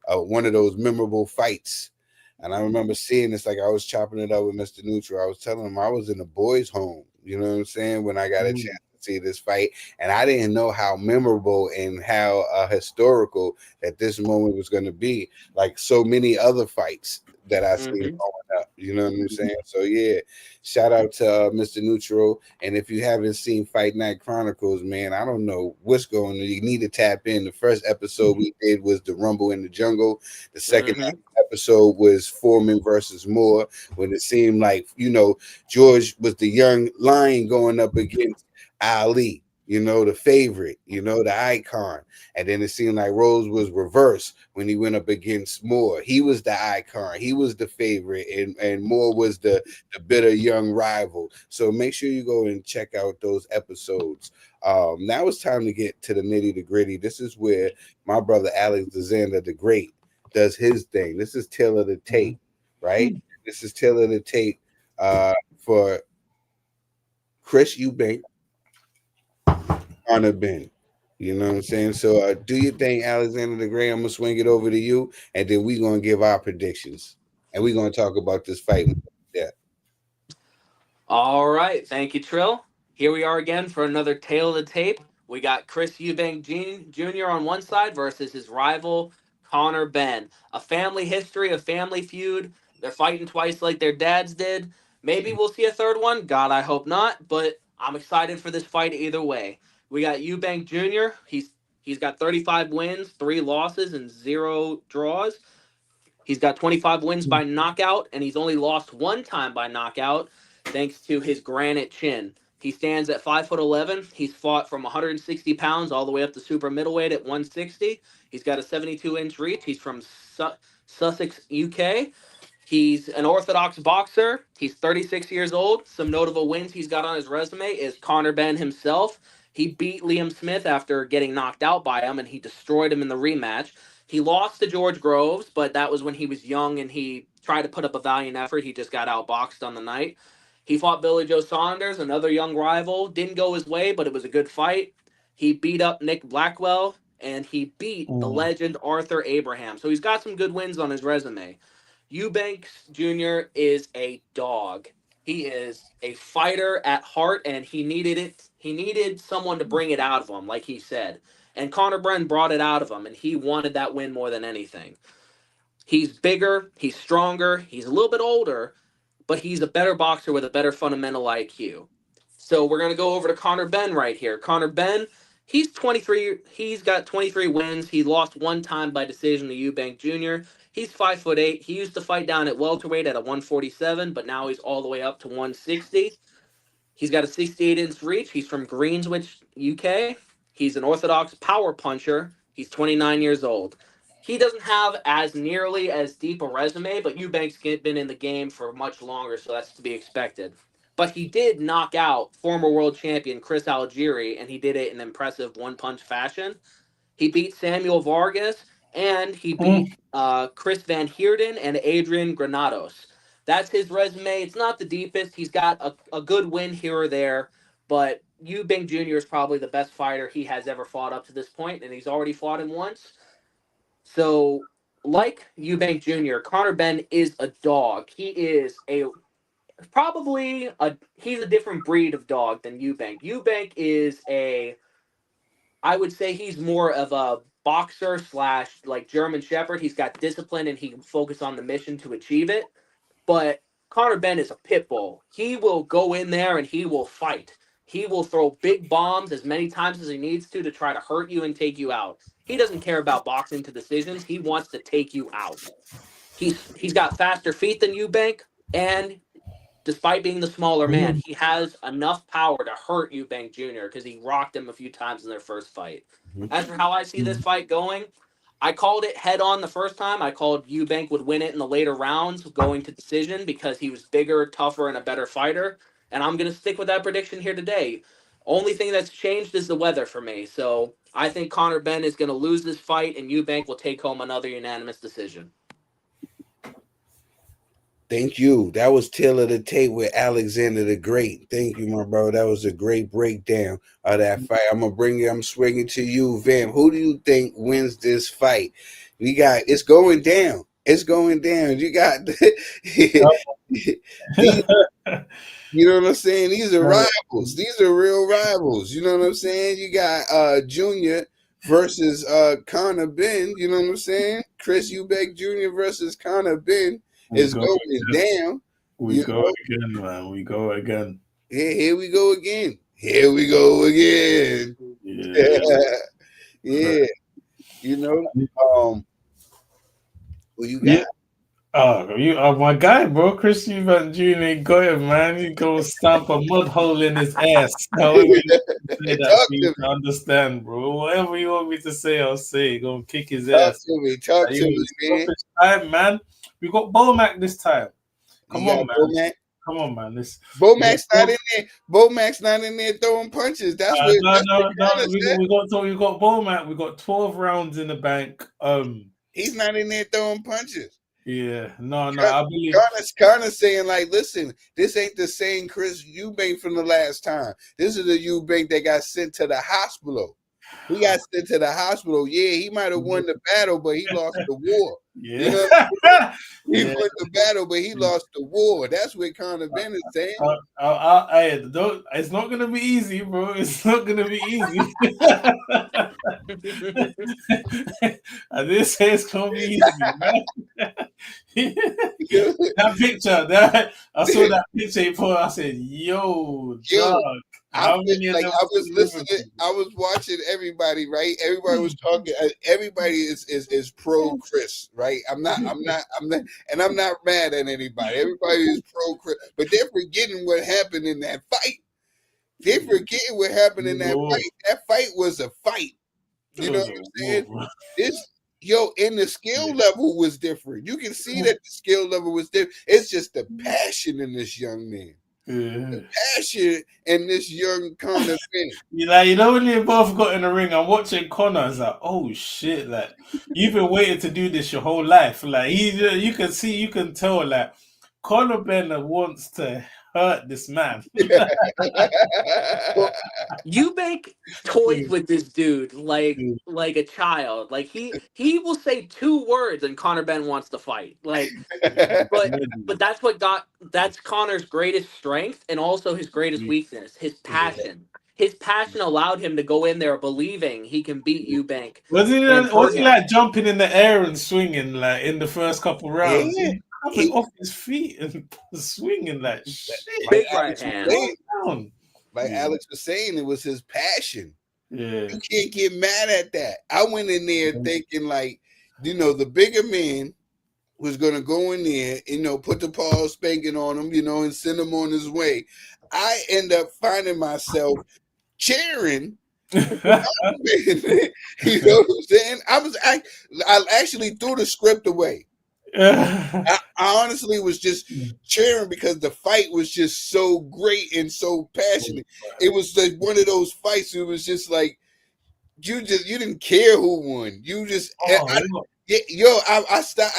one of those memorable fights. And I remember seeing this, like I was chopping it up with Mr. Neutral. I was telling him I was in the boys' home, you know what I'm saying, when I got a chance to see this fight. And I didn't know how memorable and how historical that this moment was going to be, like so many other fights that I seen growing up. You know what I'm saying? So yeah, shout out to Mr. Neutral. And if you haven't seen Fight Night Chronicles, man, I don't know what's going on. You need to tap in. The first episode we did was the Rumble in the Jungle. The second episode was Foreman versus Moore, when it seemed like, you know, George was the young lion going up against Ali, you know, the favorite, you know, the icon. And then it seemed like Rose was reversed when he went up against Moore. He was the icon, he was the favorite, and Moore was the bitter young rival. So make sure you go and check out those episodes. Now it's time to get to the nitty gritty. This is where my brother Alexander the Great does his thing. This is tail of the tape, right? This is tail of the tape for Chris Eubank, Honor Ben. You know what I'm saying? So do your thing, Alexander the Great. I'm gonna swing it over to you, and then we're gonna give our predictions, and we're gonna talk about this fight. Yeah. All right, thank you, Trill. Here we are again for another tail of the tape. We got Chris Eubank Jr. on one side versus his rival Conor Benn. A family history, a family feud. They're fighting twice like their dads did. Maybe we'll see a third one. God, I hope not. But I'm excited for this fight either way. We got Eubank Jr. He's got 35 wins, 3 losses, and 0 draws. He's got 25 wins by knockout, and he's only lost 1 time by knockout, thanks to his granite chin. He stands at 5'11". He's fought from 160 pounds all the way up to super middleweight at 160. He's got a 72-inch reach. He's from Sussex, UK. He's an orthodox boxer. He's 36 years old. Some notable wins he's got on his resume is Conor Benn himself. He beat Liam Smith after getting knocked out by him, and he destroyed him in the rematch. He lost to George Groves, but that was when he was young and he tried to put up a valiant effort. He just got outboxed on the night. He fought Billy Joe Saunders, another young rival. Didn't go his way, but it was a good fight. He beat up Nick Blackwell and he beat the legend Arthur Abraham. So he's got some good wins on his resume. Eubanks Jr. is a dog. He is a fighter at heart, and he needed it. He needed someone to bring it out of him, like he said. And Conor Benn brought it out of him, and he wanted that win more than anything. He's bigger, he's stronger, he's a little bit older, but he's a better boxer with a better fundamental IQ. So we're going to go over to Conor Benn right here. Conor Benn, he's 23. He's got 23 wins. He lost one time by decision to Eubank Jr. He's 5'8". He used to fight down at welterweight at a 147, but now he's all the way up to 160. He's got a 68-inch reach. He's from Greenswich, UK. He's an orthodox power puncher. He's 29 years old. He doesn't have as nearly as deep a resume, but Eubank's been in the game for much longer, so that's to be expected. But he did knock out former world champion Chris Algieri, and he did it in impressive one-punch fashion. He beat Samuel Vargas, and he beat Chris Van Heerden and Adrian Granados. That's his resume. It's not the deepest. He's got a good win here or there, but Eubank Jr. is probably the best fighter he has ever fought up to this point, and he's already fought him once. So, like Eubank Jr., Conor Benn is a dog. He is he's a different breed of dog than Eubank. Eubank is I would say he's more of a boxer / like German Shepherd. He's got discipline and he can focus on the mission to achieve it. But Conor Benn is a pit bull. He will go in there and he will fight. He will throw big bombs as many times as he needs to try to hurt you and take you out. He doesn't care about boxing to decisions. He wants to take you out. He's got faster feet than Eubank, and despite being the smaller man, he has enough power to hurt Eubank Jr. because he rocked him a few times in their first fight. As for how I see this fight going, I called it head on the first time. I called Eubank would win it in the later rounds going to decision because he was bigger, tougher, and a better fighter. And I'm going to stick with that prediction here today. Only thing that's changed is the weather for me. So I think Conor Benn is going to lose this fight and Eubank will take home another unanimous decision. Thank you. That was Tale of the Tape with Alexander the Great. Thank you, my bro. That was a great breakdown of that fight. I'm swinging to you, Vam. Who do you think wins this fight? It's going down. It's going down. You got you know what I'm saying? These are rivals. These are real rivals. You know what I'm saying? You got Junior versus Conor Benn. You know what I'm saying? Chris Eubank Jr. versus Conor Benn. It's going down. We go again, man. We go again. Here we go again. Here we go again. Yeah. Yeah. You know, what you got? Yeah. Oh, you are my guy, bro. Chris Eubank Jr. Go ahead, man. You go stamp a mud hole in his ass. However you say that for you to understand, bro. Whatever you want me to say, I'll say. Go kick his ass. Talk to me, man. Time, man. We got Bomac this time. Come on, man. Bomac? Come on, man. Bomac's not in there. Bomac's not in there throwing punches. That's what. No. We got Bomac. We got 12 rounds in the bank. He's not in there throwing punches. Yeah, no. I believe Connor's saying, like, listen, this ain't the same Chris Eubank from the last time. This is the Eubank that got sent to the hospital. He got sent to the hospital. Yeah, he might have won the battle, but he lost the war. Yeah. You know what I mean? He won the battle, but he lost the war. That's what Conor Benn is saying. It's not going to be easy, bro. It's not going to be easy. I didn't say it's going to be easy, man. That picture, I saw that picture he put. I said, yo, dog. I was listening. I was watching everybody. Right, everybody was talking. Everybody is pro Chris. Right, I'm not, and I'm not mad at anybody. Everybody is pro Chris, but they're forgetting what happened in that fight. They're forgetting what happened in that fight. That fight was a fight. You know what I'm saying? And the skill level was different. You can see that the skill level was different. It's just the passion in this young man. The passion in this young Conor Benn. You know when you both got in the ring, I'm watching Conor. It's like, oh shit! Like you've been waiting to do this your whole life. Like you can tell. Like Conor Benn wants to hurt this man. Well, Eubank toys with this dude like a child. Like he will say 2 words and Conor Benn wants to fight. Like, but that's Conor's greatest strength and also his greatest weakness. His passion. His passion allowed him to go in there believing he can beat Eubank. Was he like jumping in the air and swinging like in the first couple rounds? Yeah. He off his feet and swinging like shit. Big right hand. Like Alex was saying, it was his passion. Yeah. You can't get mad at that. I went in there thinking like, the bigger man was going to go in there, put the Paul spanking on him, and send him on his way. I end up finding myself cheering. You know what I'm saying? I actually threw the script away. I honestly was just cheering because the fight was just so great and so passionate. It was like one of those fights. It was just like you didn't care who won. You just I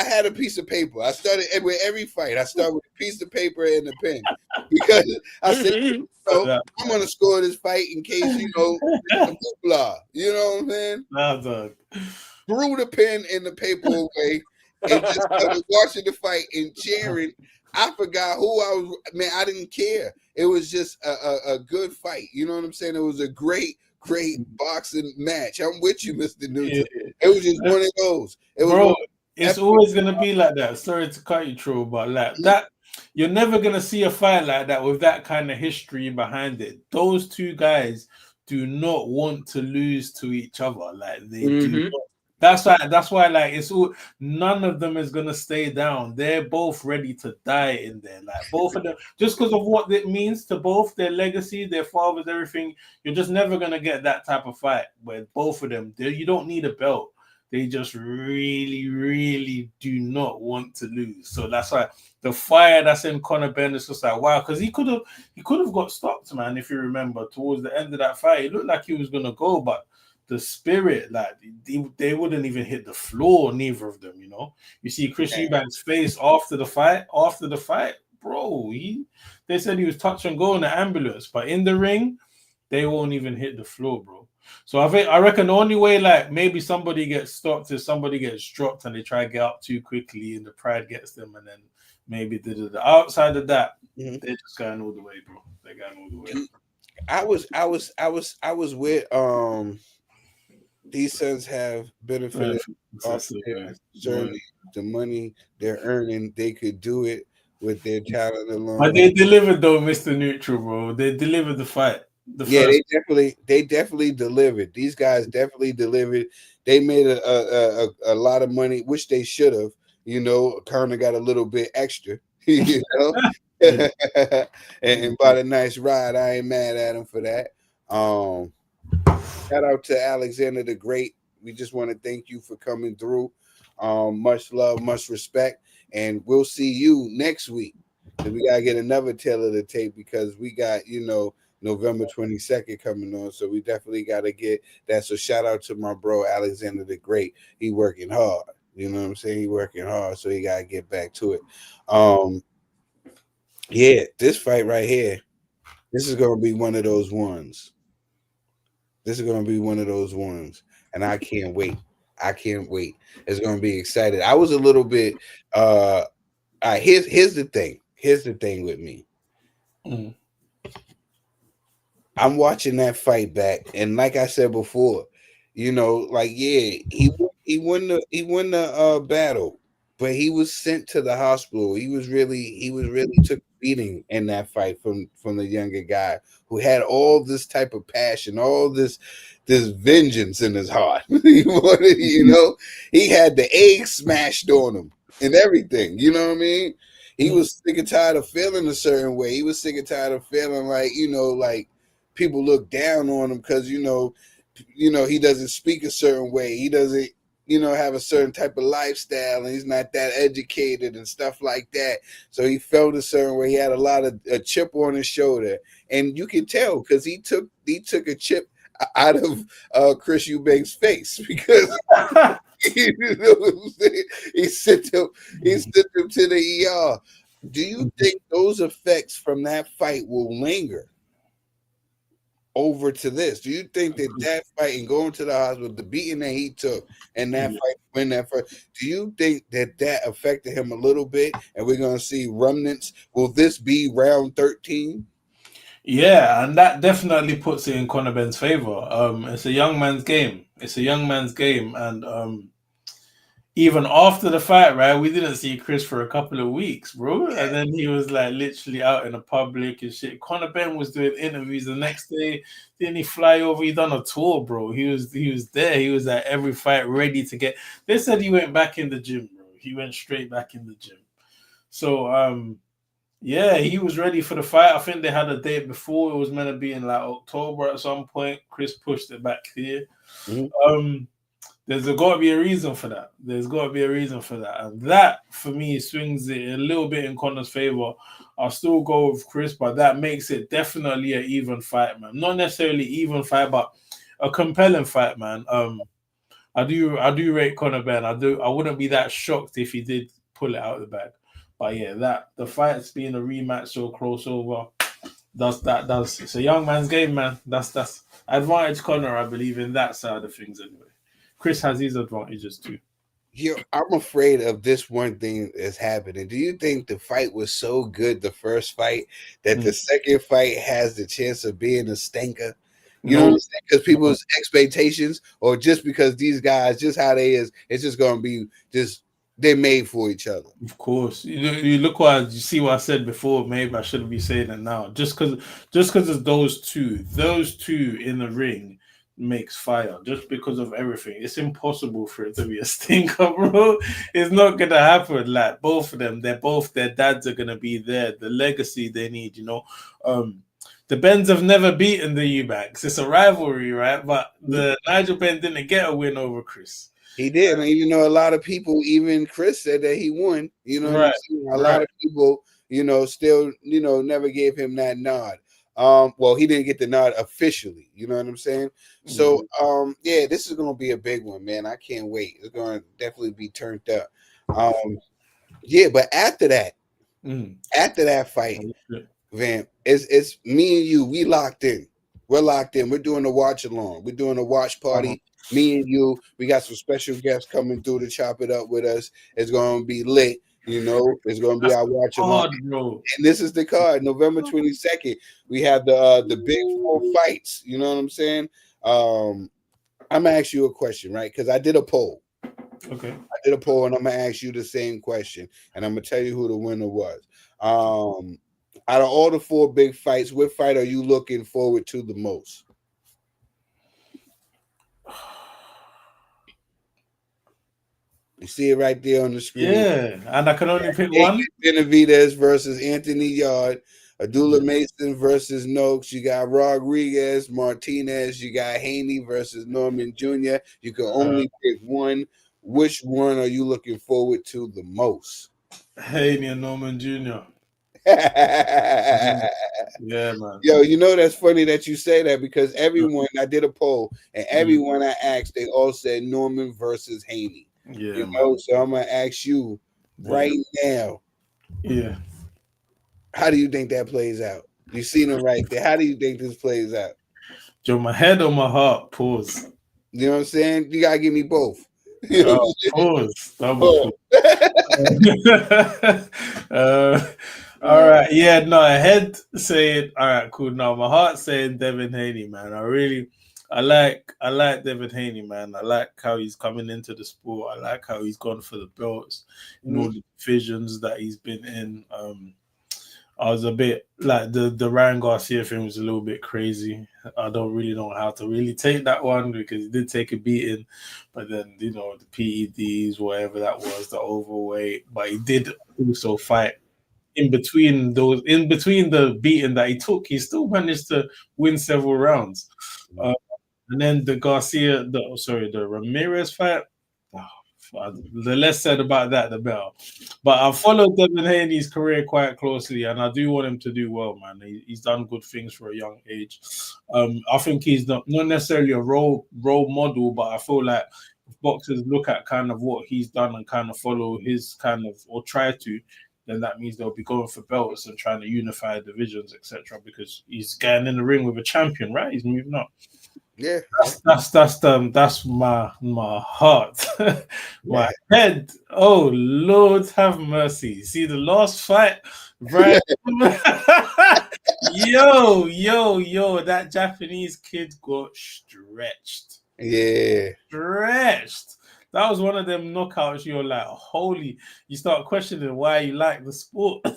had a piece of paper. I started with every fight. I started with a piece of paper and a pen because I said, I'm gonna score this fight in case blah. You know what I'm saying? Threw the pen and the paper away. And just started watching the fight and cheering. I forgot who I was. Man, I didn't care. It was just a good fight. You know what I'm saying? It was a great boxing match. I'm with you, Mr. Newton. It was just one of those. It's always gonna be like that. Sorry to cut you, Trill, but like that, you're never gonna see a fight like that with that kind of history behind it. Those two guys do not want to lose to each other. Like they do not. That's why like it's all, none of them is gonna stay down. They're both ready to die in there. Like both of them, just because of what it means to both their legacy, their fathers, everything. You're just never gonna get that type of fight where both of them. You don't need a belt. They just really, really do not want to lose. So that's why the fire that's in Conor Benn is just like wow, because he could have got stopped, man. If you remember, towards the end of that fight, it looked like he was gonna go, but the spirit, like they wouldn't even hit the floor, neither of them, You see Chris Eubank's face after the fight, bro, they said he was touch and go in the ambulance, but in the ring, they won't even hit the floor, bro. So I reckon the only way, like maybe somebody gets stopped is somebody gets dropped and they try to get up too quickly and the pride gets them, and then maybe the outside of that, they're just going all the way, bro. They're going all the way. I was with these sons have benefited off certainly the money they're earning. They could do it with their talent alone. But they delivered though, Mr. Neutral, bro. They delivered the fight. They definitely delivered. These guys definitely delivered. They made a lot of money, which they should have. Conor got a little bit extra. and bought a nice ride. I ain't mad at him for that. Shout out to Alexander the Great. We just want to thank you for coming through. Much love, much respect, and we'll see you next week. And we gotta get another tail of the tape because we got November 22nd coming on, so we definitely gotta get that. So shout out to my bro Alexander the Great. He working hard. You know what I'm saying? He working hard, so he gotta get back to it. This fight right here, this is gonna be one of those ones. And I can't wait. It's going to be excited. I was a little bit here's the thing. Here's the thing with me. I'm watching that fight back, and like I said before, he won the battle, but he was sent to the hospital. He was really took a beating in that fight from the younger guy who had all this type of passion, all this vengeance in his heart. He wanted, he had the egg smashed on him and everything. You know what I mean? He was sick and tired of feeling a certain way. He was sick and tired of feeling like, like people look down on him because, he doesn't speak a certain way. He doesn't, have a certain type of lifestyle, and he's not that educated and stuff like that. So he felt a certain way. He had a lot of a chip on his shoulder, and you can tell because he took a chip out of Chris Eubank's face because he sent him to the ER. Do you think those effects from that fight will linger over to this? Do you think that fight and going to the hospital, the beating that he took, and that fight win that fight, do you think that affected him a little bit, and we're going to see remnants? Will this be round 13? Yeah, and that definitely puts it in Conor Benn's favor. It's a young man's game. And even after the fight, right, we didn't see Chris for a couple of weeks, bro. And then he was like literally out in the public and shit. Conor Benn was doing interviews the next day. Didn't he fly over? He done a tour, bro. He was there. He was at every fight ready to get. They said he went back in the gym, bro. He went straight back in the gym. So yeah, he was ready for the fight. I think they had a date before. It was meant to be in like October at some point. Chris pushed it back here. Mm-hmm. There's got to be a reason for that. And that, for me, swings it a little bit in Conor's favor. I'll still go with Chris, but that makes it definitely an even fight, man. Not necessarily even fight, but a compelling fight, man. I do rate Conor Benn. I wouldn't be that shocked if he did pull it out of the bag. But yeah, the fight's being a rematch, so close over. It's a young man's game, man. That's advantage Conor, I believe, in that side of things anyway. Chris has his advantages too. I'm afraid of this one thing that's happening. Do you think the fight was so good, the first fight, that the second fight has the chance of being a stinker? You know what I'm saying? Because people's expectations, or just because these guys, just how they is, it's just going to be just, they're made for each other. Of course. You see what I said before. Maybe I shouldn't be saying it now. Just because it's those two in the ring makes fire, just because of everything. It's impossible for it to be a stinker, bro. It's not gonna happen. Like both of them, their dads are gonna be there. The legacy they need, the Benns have never beaten the Eubanks. It's a rivalry, right? But the Nigel Benn didn't get a win over Chris. He did, and even though a lot of people, even Chris, said that he won. You know what I'm saying? A lot of people, still, never gave him that nod. Well, he didn't get the nod officially. You know what I'm saying? So, yeah, this is gonna be a big one, man. I can't wait. It's gonna definitely be turned up. Yeah, but after that fight, Vamp, it's me and you. We locked in. We're locked in. We're doing a watch along. We're doing a watch party. Me and you. We got some special guests coming through to chop it up with us. It's gonna be lit. It's going to be our watch along. And this is the card, November 22nd. We have the big 4 fights. You know what I'm saying? I'm going to ask you a question, right? Because I did a poll. Okay. I did a poll, and I'm going to ask you the same question. And I'm going to tell you who the winner was. Out of all the 4 big fights, what fight are you looking forward to the most? You see it right there on the screen. Yeah, and I can only pick one. Benavidez versus Anthony Yard. Adula Mason versus Noakes. You got Rodriguez, Martinez. You got Haney versus Norman Jr. You can only pick one. Which one are you looking forward to the most? Haney and Norman Jr. Yeah, man. Yo, that's funny that you say that, because everyone, I did a poll, and everyone I asked, they all said Norman versus Haney. Yeah, So I'm gonna ask you right now. Yeah. How do you think that plays out? You seen them right there. How do you think this plays out? Joe, my head or my heart? Pause. You know what I'm saying? You gotta give me both. Pause. Double. All right. Yeah. No. Head saying, all right, cool. No, my heart saying Devin Haney, man. I like Devin Haney, man. I like how he's coming into the sport. I like how he's gone for the belts in all the divisions that he's been in. I was a bit like the Ryan Garcia thing was a little bit crazy. I don't really know how to really take that one, because he did take a beating, but then the PEDs, whatever that was, the overweight, but he did also fight in between the beating that he took. He still managed to win several rounds. And then the Ramirez fight, the less said about that, the better. But I've followed Devin Haney's career quite closely, and I do want him to do well, man. He's done good things for a young age. I think he's not necessarily a role model, but I feel like if boxers look at kind of what he's done and kind of follow his kind of, or try to, then that means they'll be going for belts and trying to unify divisions, etc. Because he's getting in the ring with a champion, right? He's moving up. Yeah, That's my heart, my head. Oh Lord, have mercy. See the last fight, right? yo, that Japanese kid got stretched. Yeah. Stretched. That was one of them knockouts. You're like, holy. You start questioning why you like the sport. That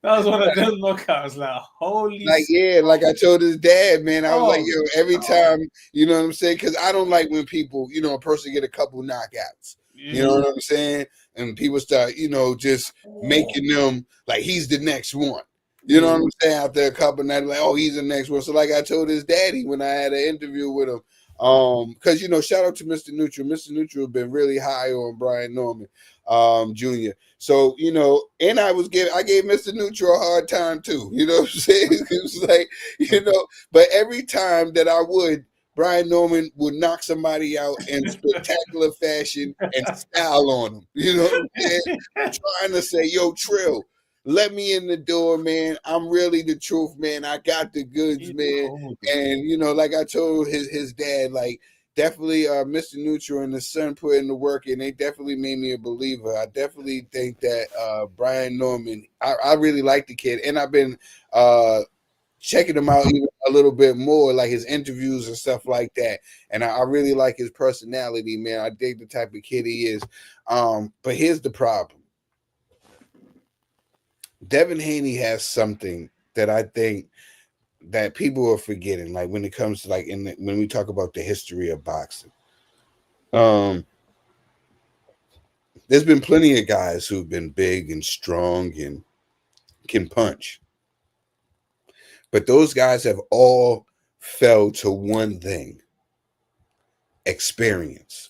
was one of them knockouts. Like, holy. Like, yeah, like I told his dad, man, I was like, yo, every time, you know what I'm saying? Because I don't like when people, you know, a person get a couple knockouts. You know what I'm saying? And people start, you know, just making them like he's the next one. You know what I'm saying? After a couple nights, like, oh, he's the next one. So, like I told his daddy when I had an interview with him, because you know, shout out to Mr. Neutral. Mr. Neutral been really high on Brian Norman, Jr. So, you know, and I gave Mr. Neutral a hard time too. You know what I'm saying? It was like, you know, but every time that I would, Brian Norman would knock somebody out in spectacular fashion and style on them. You know what I'm saying? Trying to say, yo, Trill, let me in the door, man. I'm really the truth, man. I got the goods, man. And, you know, like I told his dad, like, definitely Mr. Neutral and his son put in the work, and they definitely made me a believer. I definitely think that Brian Norman, I really like the kid. And I've been checking him out even a little bit more, like his interviews and stuff like that. And I really like his personality, man. I dig the type of kid he is. But here's the problem. Devin Haney has something that I think that people are forgetting, like when it comes to like when we talk about the history of boxing. There's been plenty of guys who've been big and strong and can punch. But those guys have all fell to one thing: experience.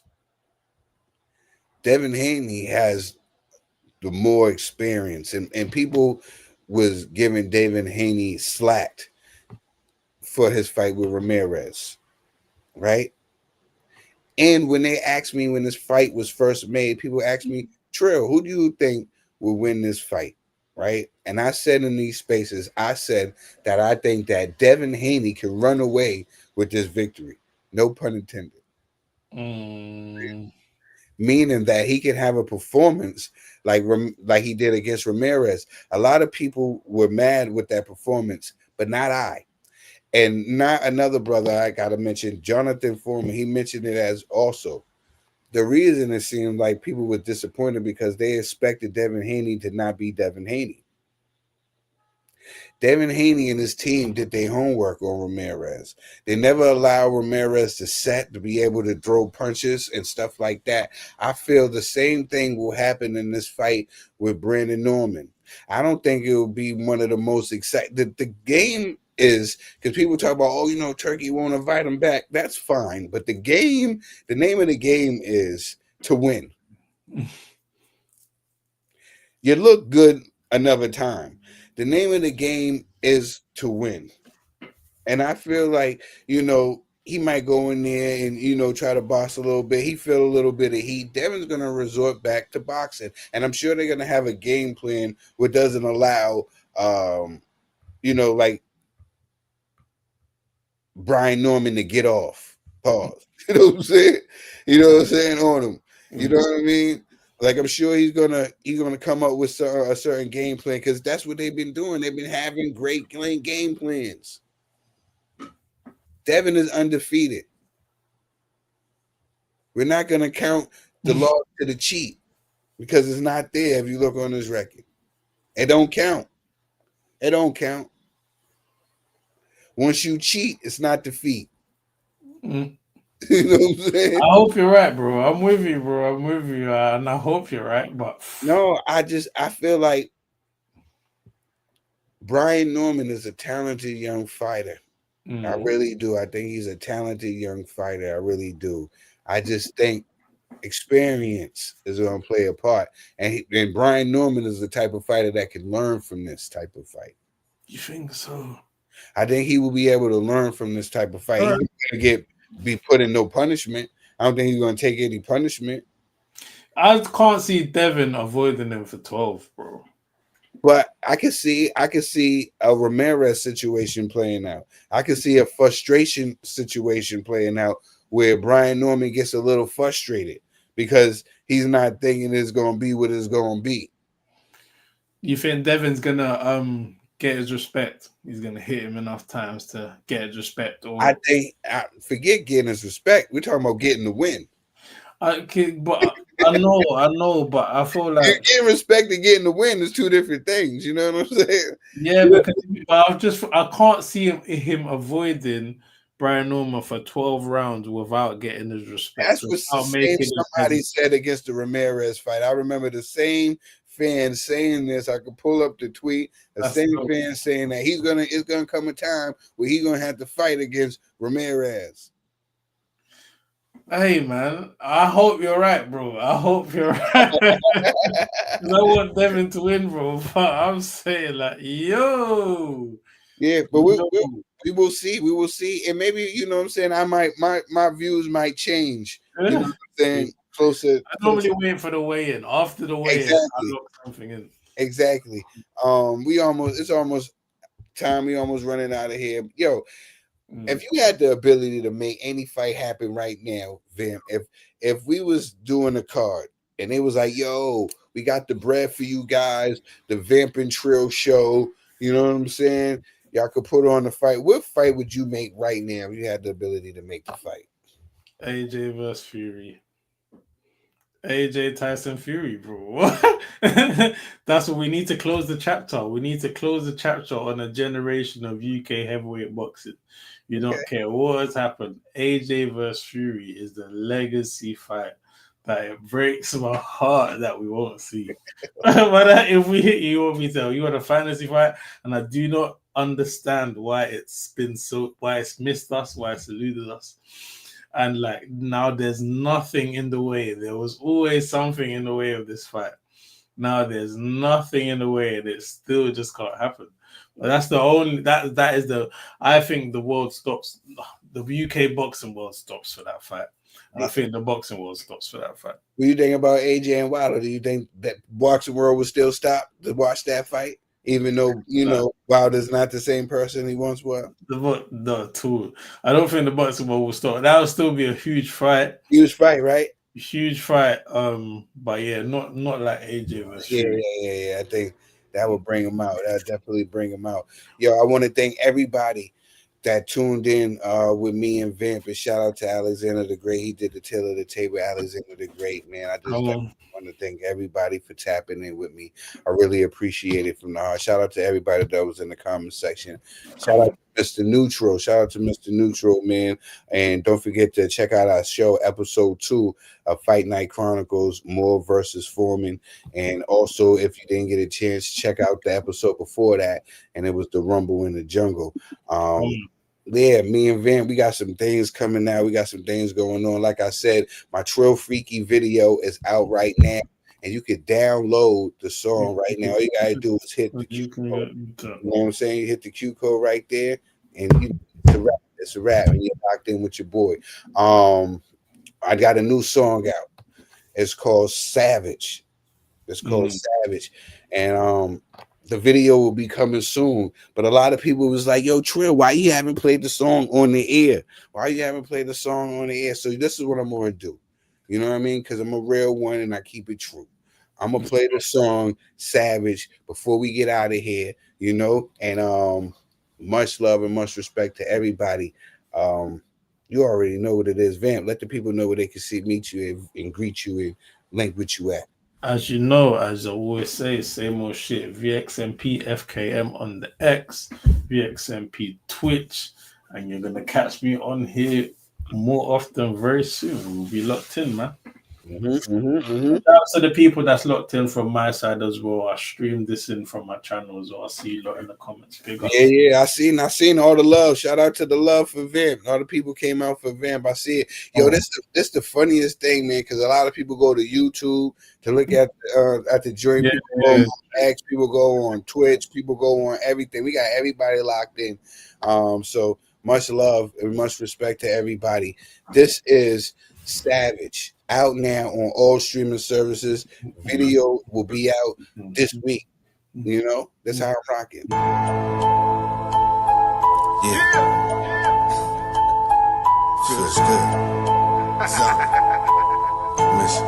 Devin Haney has the more experience, and people was giving Devin Haney slack for his fight with Ramirez, right? And when they asked me when this fight was first made, people asked me, Trill, who do you think will win this fight, right? And I said in these spaces, I said that I think that Devin Haney can run away with this victory. No pun intended. Meaning that he can have a performance like he did against Ramirez. A lot of people were mad with that performance, but not I. And not another brother I got to mention, Jonathan Foreman. He mentioned it as also. The reason it seemed like people were disappointed because they expected Devin Haney to not be Devin Haney. Devin Haney and his team did their homework on Ramirez. They never allowed Ramirez to set, to be able to throw punches and stuff like that. I feel the same thing will happen in this fight with Brandon Norman. I don't think it will be one of the most exciting. The game is, because people talk about, oh, you know, Turkey won't invite him back. That's fine. But the name of the game is to win. You look good another time. The name of the game is to win. And I feel like, you know, he might go in there and, you know, try to box a little bit. He feel a little bit of heat. Devin's going to resort back to boxing. And I'm sure they're going to have a game plan which doesn't allow, you know, like Brian Norman to get off. Pause. You know what I'm saying? You know what I'm saying on him. You know what I mean? Like, I'm sure he's gonna come up with a certain game plan, because that's what they've been doing. They've been having great game plans. Devin is undefeated. We're not gonna count the loss to the cheat because it's not there. If you look on his record, it don't count. It don't count. Once you cheat, it's not defeat. You know what I'm saying? I hope you're right, bro. I'm with you, bro. I'm with you, and I hope you're right. But no, I feel like Brian Norman is a talented young fighter. I really do. I think he's a talented young fighter. I really do. I just think experience is going to play a part, and Brian Norman is the type of fighter that can learn from this type of fight. You think so? I think he will be able to learn from this type of fight. He's going to be put in no punishment. I don't think he's going to take any punishment. I can't see Devin avoiding him for 12, bro. But I can see a Ramirez situation playing out. I can see a frustration situation playing out where Brian Norman gets a little frustrated because he's not thinking it's gonna be what it's gonna be. You think Devin's gonna get his respect? He's gonna hit him enough times to get his respect, or I think forget getting his respect. We're talking about getting the win. but I know, but I feel like Getting respect and getting the win is two different things. You know what I'm saying? yeah, because I can't see him avoiding Brian Norman for 12 rounds without getting his respect. That's what Without same making somebody said against the Ramirez fight. I remember the same fan saying this. I could pull up the tweet. The same fan saying that it's gonna come a time where he's gonna have to fight against Ramirez. Hey man, I hope you're right, bro. I hope you're right. Because I want Devin to win, bro. But I'm saying like, yo. Yeah, but we will see. We will see. And maybe, you know what I'm saying, my views might change. You know what I'm saying? Closer. I normally wait for the weigh-in. After the weigh-in, exactly. I look something in. Exactly. It's almost time. We almost running out of here. Yo, if you had the ability to make any fight happen right now, Vim, if we was doing a card and it was like, yo, we got the bread for you guys, the Vamp and Trill show, you know what I'm saying? Y'all could put on the fight. What fight would you make right now if you had the ability to make the fight? AJ versus Fury. AJ Tyson Fury, bro. That's what we need to close the chapter. We need to close the chapter on a generation of UK heavyweight boxing. You don't care what has happened. AJ versus Fury is the legacy fight that it breaks my heart that we won't see. But if we hit you, want me to tell you want a fantasy fight, and I do not understand why it's missed us, why it's eluded us. And like now there's nothing in the way. There was always something in the way of this fight. Now there's nothing in the way, and it still just can't happen. But that's the only that is the I think the world stops. The UK boxing world stops for that fight. And I think the boxing world stops for that fight. What do you think about AJ and Wilder? Do you think that boxing world will still stop to watch that fight? Even though, you know, Wilder's not the same person he once was. The tool. I don't think the boxing world will stop. That will still be a huge fight. Huge fight, right? Huge fight. But yeah, not like AJ versus Yeah. I think that will bring him out. That'll definitely bring him out. Yo, I want to thank everybody that tuned in with me and Vamp, and shout out to Alexander the Great. He did the tail of the table. Alexander the Great, man. I just want to thank everybody for tapping in with me. I really appreciate it from the heart. Shout out to everybody that was in the comment section. Shout out to Mr. Neutral. Shout out to Mr. Neutral, man. And don't forget to check out our show, episode 2 of Fight Night Chronicles, Moore versus Foreman. And also, if you didn't get a chance, check out the episode before that, and it was the Rumble in the Jungle. Yeah, me and Van, we got some things coming out. We got some things going on. Like I said, my Trill Freaky video is out right now, and you can download the song right now. All you gotta do is hit the Q code. You know what I'm saying? You hit the Q code right there, and it's a wrap. It's a wrap, and you're locked in with your boy. I got a new song out. It's called Savage. Savage, and the video will be coming soon. But a lot of people was like, yo, Trill, why you haven't played the song on the air? Why you haven't played the song on the air? So this is what I'm going to do. You know what I mean? Because I'm a real one and I keep it true. I'm going to play the song Savage before we get out of here, you know? And much love and much respect to everybody. You already know what it is. Vamp, let the people know where they can meet you and greet you and link with you at. As you know, as I always say, same old shit. VXMP FKM on the X, VXMP Twitch, and you're gonna catch me on here more often very soon. We'll be locked in, man. Shout out to the people that's locked in from my side as well. I streamed this in from my channel as well. I see you lot in the comments. Yeah, I seen all the love. Shout out to the love for Vamp. All the people came out for Vamp. I see it. Yo, this the funniest thing, man, because a lot of people go to YouTube to look at the joint. People go on X, people go on Twitch, people go on everything. We got everybody locked in. So much love and much respect to everybody. This is Savage. Out now on all streaming services. Video will be out this week. You know, that's how I'm rocking. Yeah. Feels good. Listen.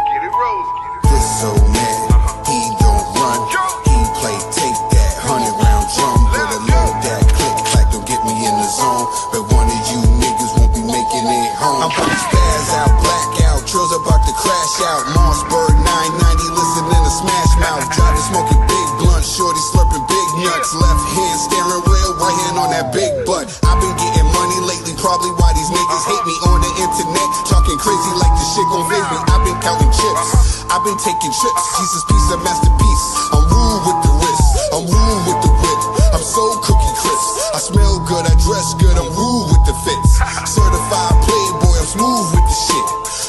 Get it, Rose. This old man, he don't run. He play take that 100-round drum. Better load that click clack, don't get me in the zone. But one of you niggas won't be making it home. I'm about to spaz out, black out. Trill's about to crash out. Mossberg 990, listening to Smash Mouth. Driving, smoking big blunt, shorty slurping big nuts. Left hand steering wheel, right hand on that big butt. I've been getting money lately, probably why these niggas hate me on the internet. Talking crazy like this shit gon' phase me. I've been counting chips, I've been taking trips. Jesus piece of masterpiece. I'm rude with the wrist, I'm rude with the whip. I'm so cookie crisp. I smell good, I dress good, I'm rude with the fits. Certified playboy, I'm smooth with the shit.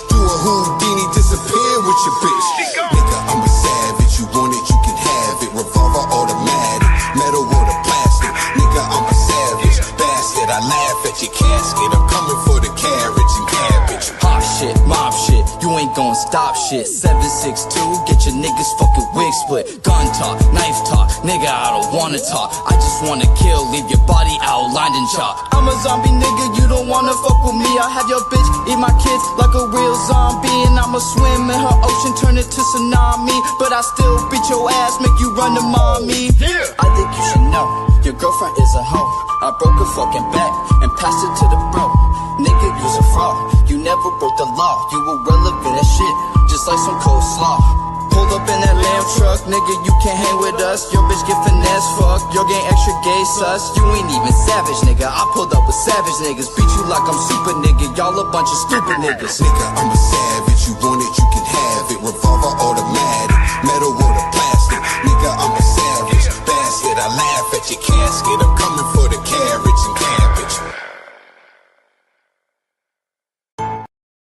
Do a Houdini, disappear with your bitch. Nigga, I'm a savage, you want it, you can have it. Revolver automatic, metal or the plastic. Nigga, I'm a savage, bastard, I laugh at your casket. I'm coming for the carriage and cabbage. Hot shit, mob shit, you ain't gon' stop shit. 762, get your niggas fucking wig split. Gun talk, knife talk, nigga, I don't wanna talk. I just wanna kill, leave your body outlined and chopped. I'm a zombie nigga, you don't wanna fuck with me. I have your bitch eat my kids like a real zombie. And I'ma swim in her ocean, turn it to tsunami. But I still beat your ass, make you run to mommy. I think you should know, your girlfriend is a hoe. I broke her fucking back and passed it to the bro. Nigga, you's a fraud, you never broke the law. You irrelevant as shit, just like some coleslaw. Pulled up in that lamb truck, nigga, you can't hang with us. Your bitch get finesse, fuck, your gang extra gay sus. You ain't even savage, nigga, I pulled up with savage niggas. Beat you like I'm super nigga, y'all a bunch of stupid niggas. Nigga, I'm a savage, you want it, you can have it. Revolver automatic, metal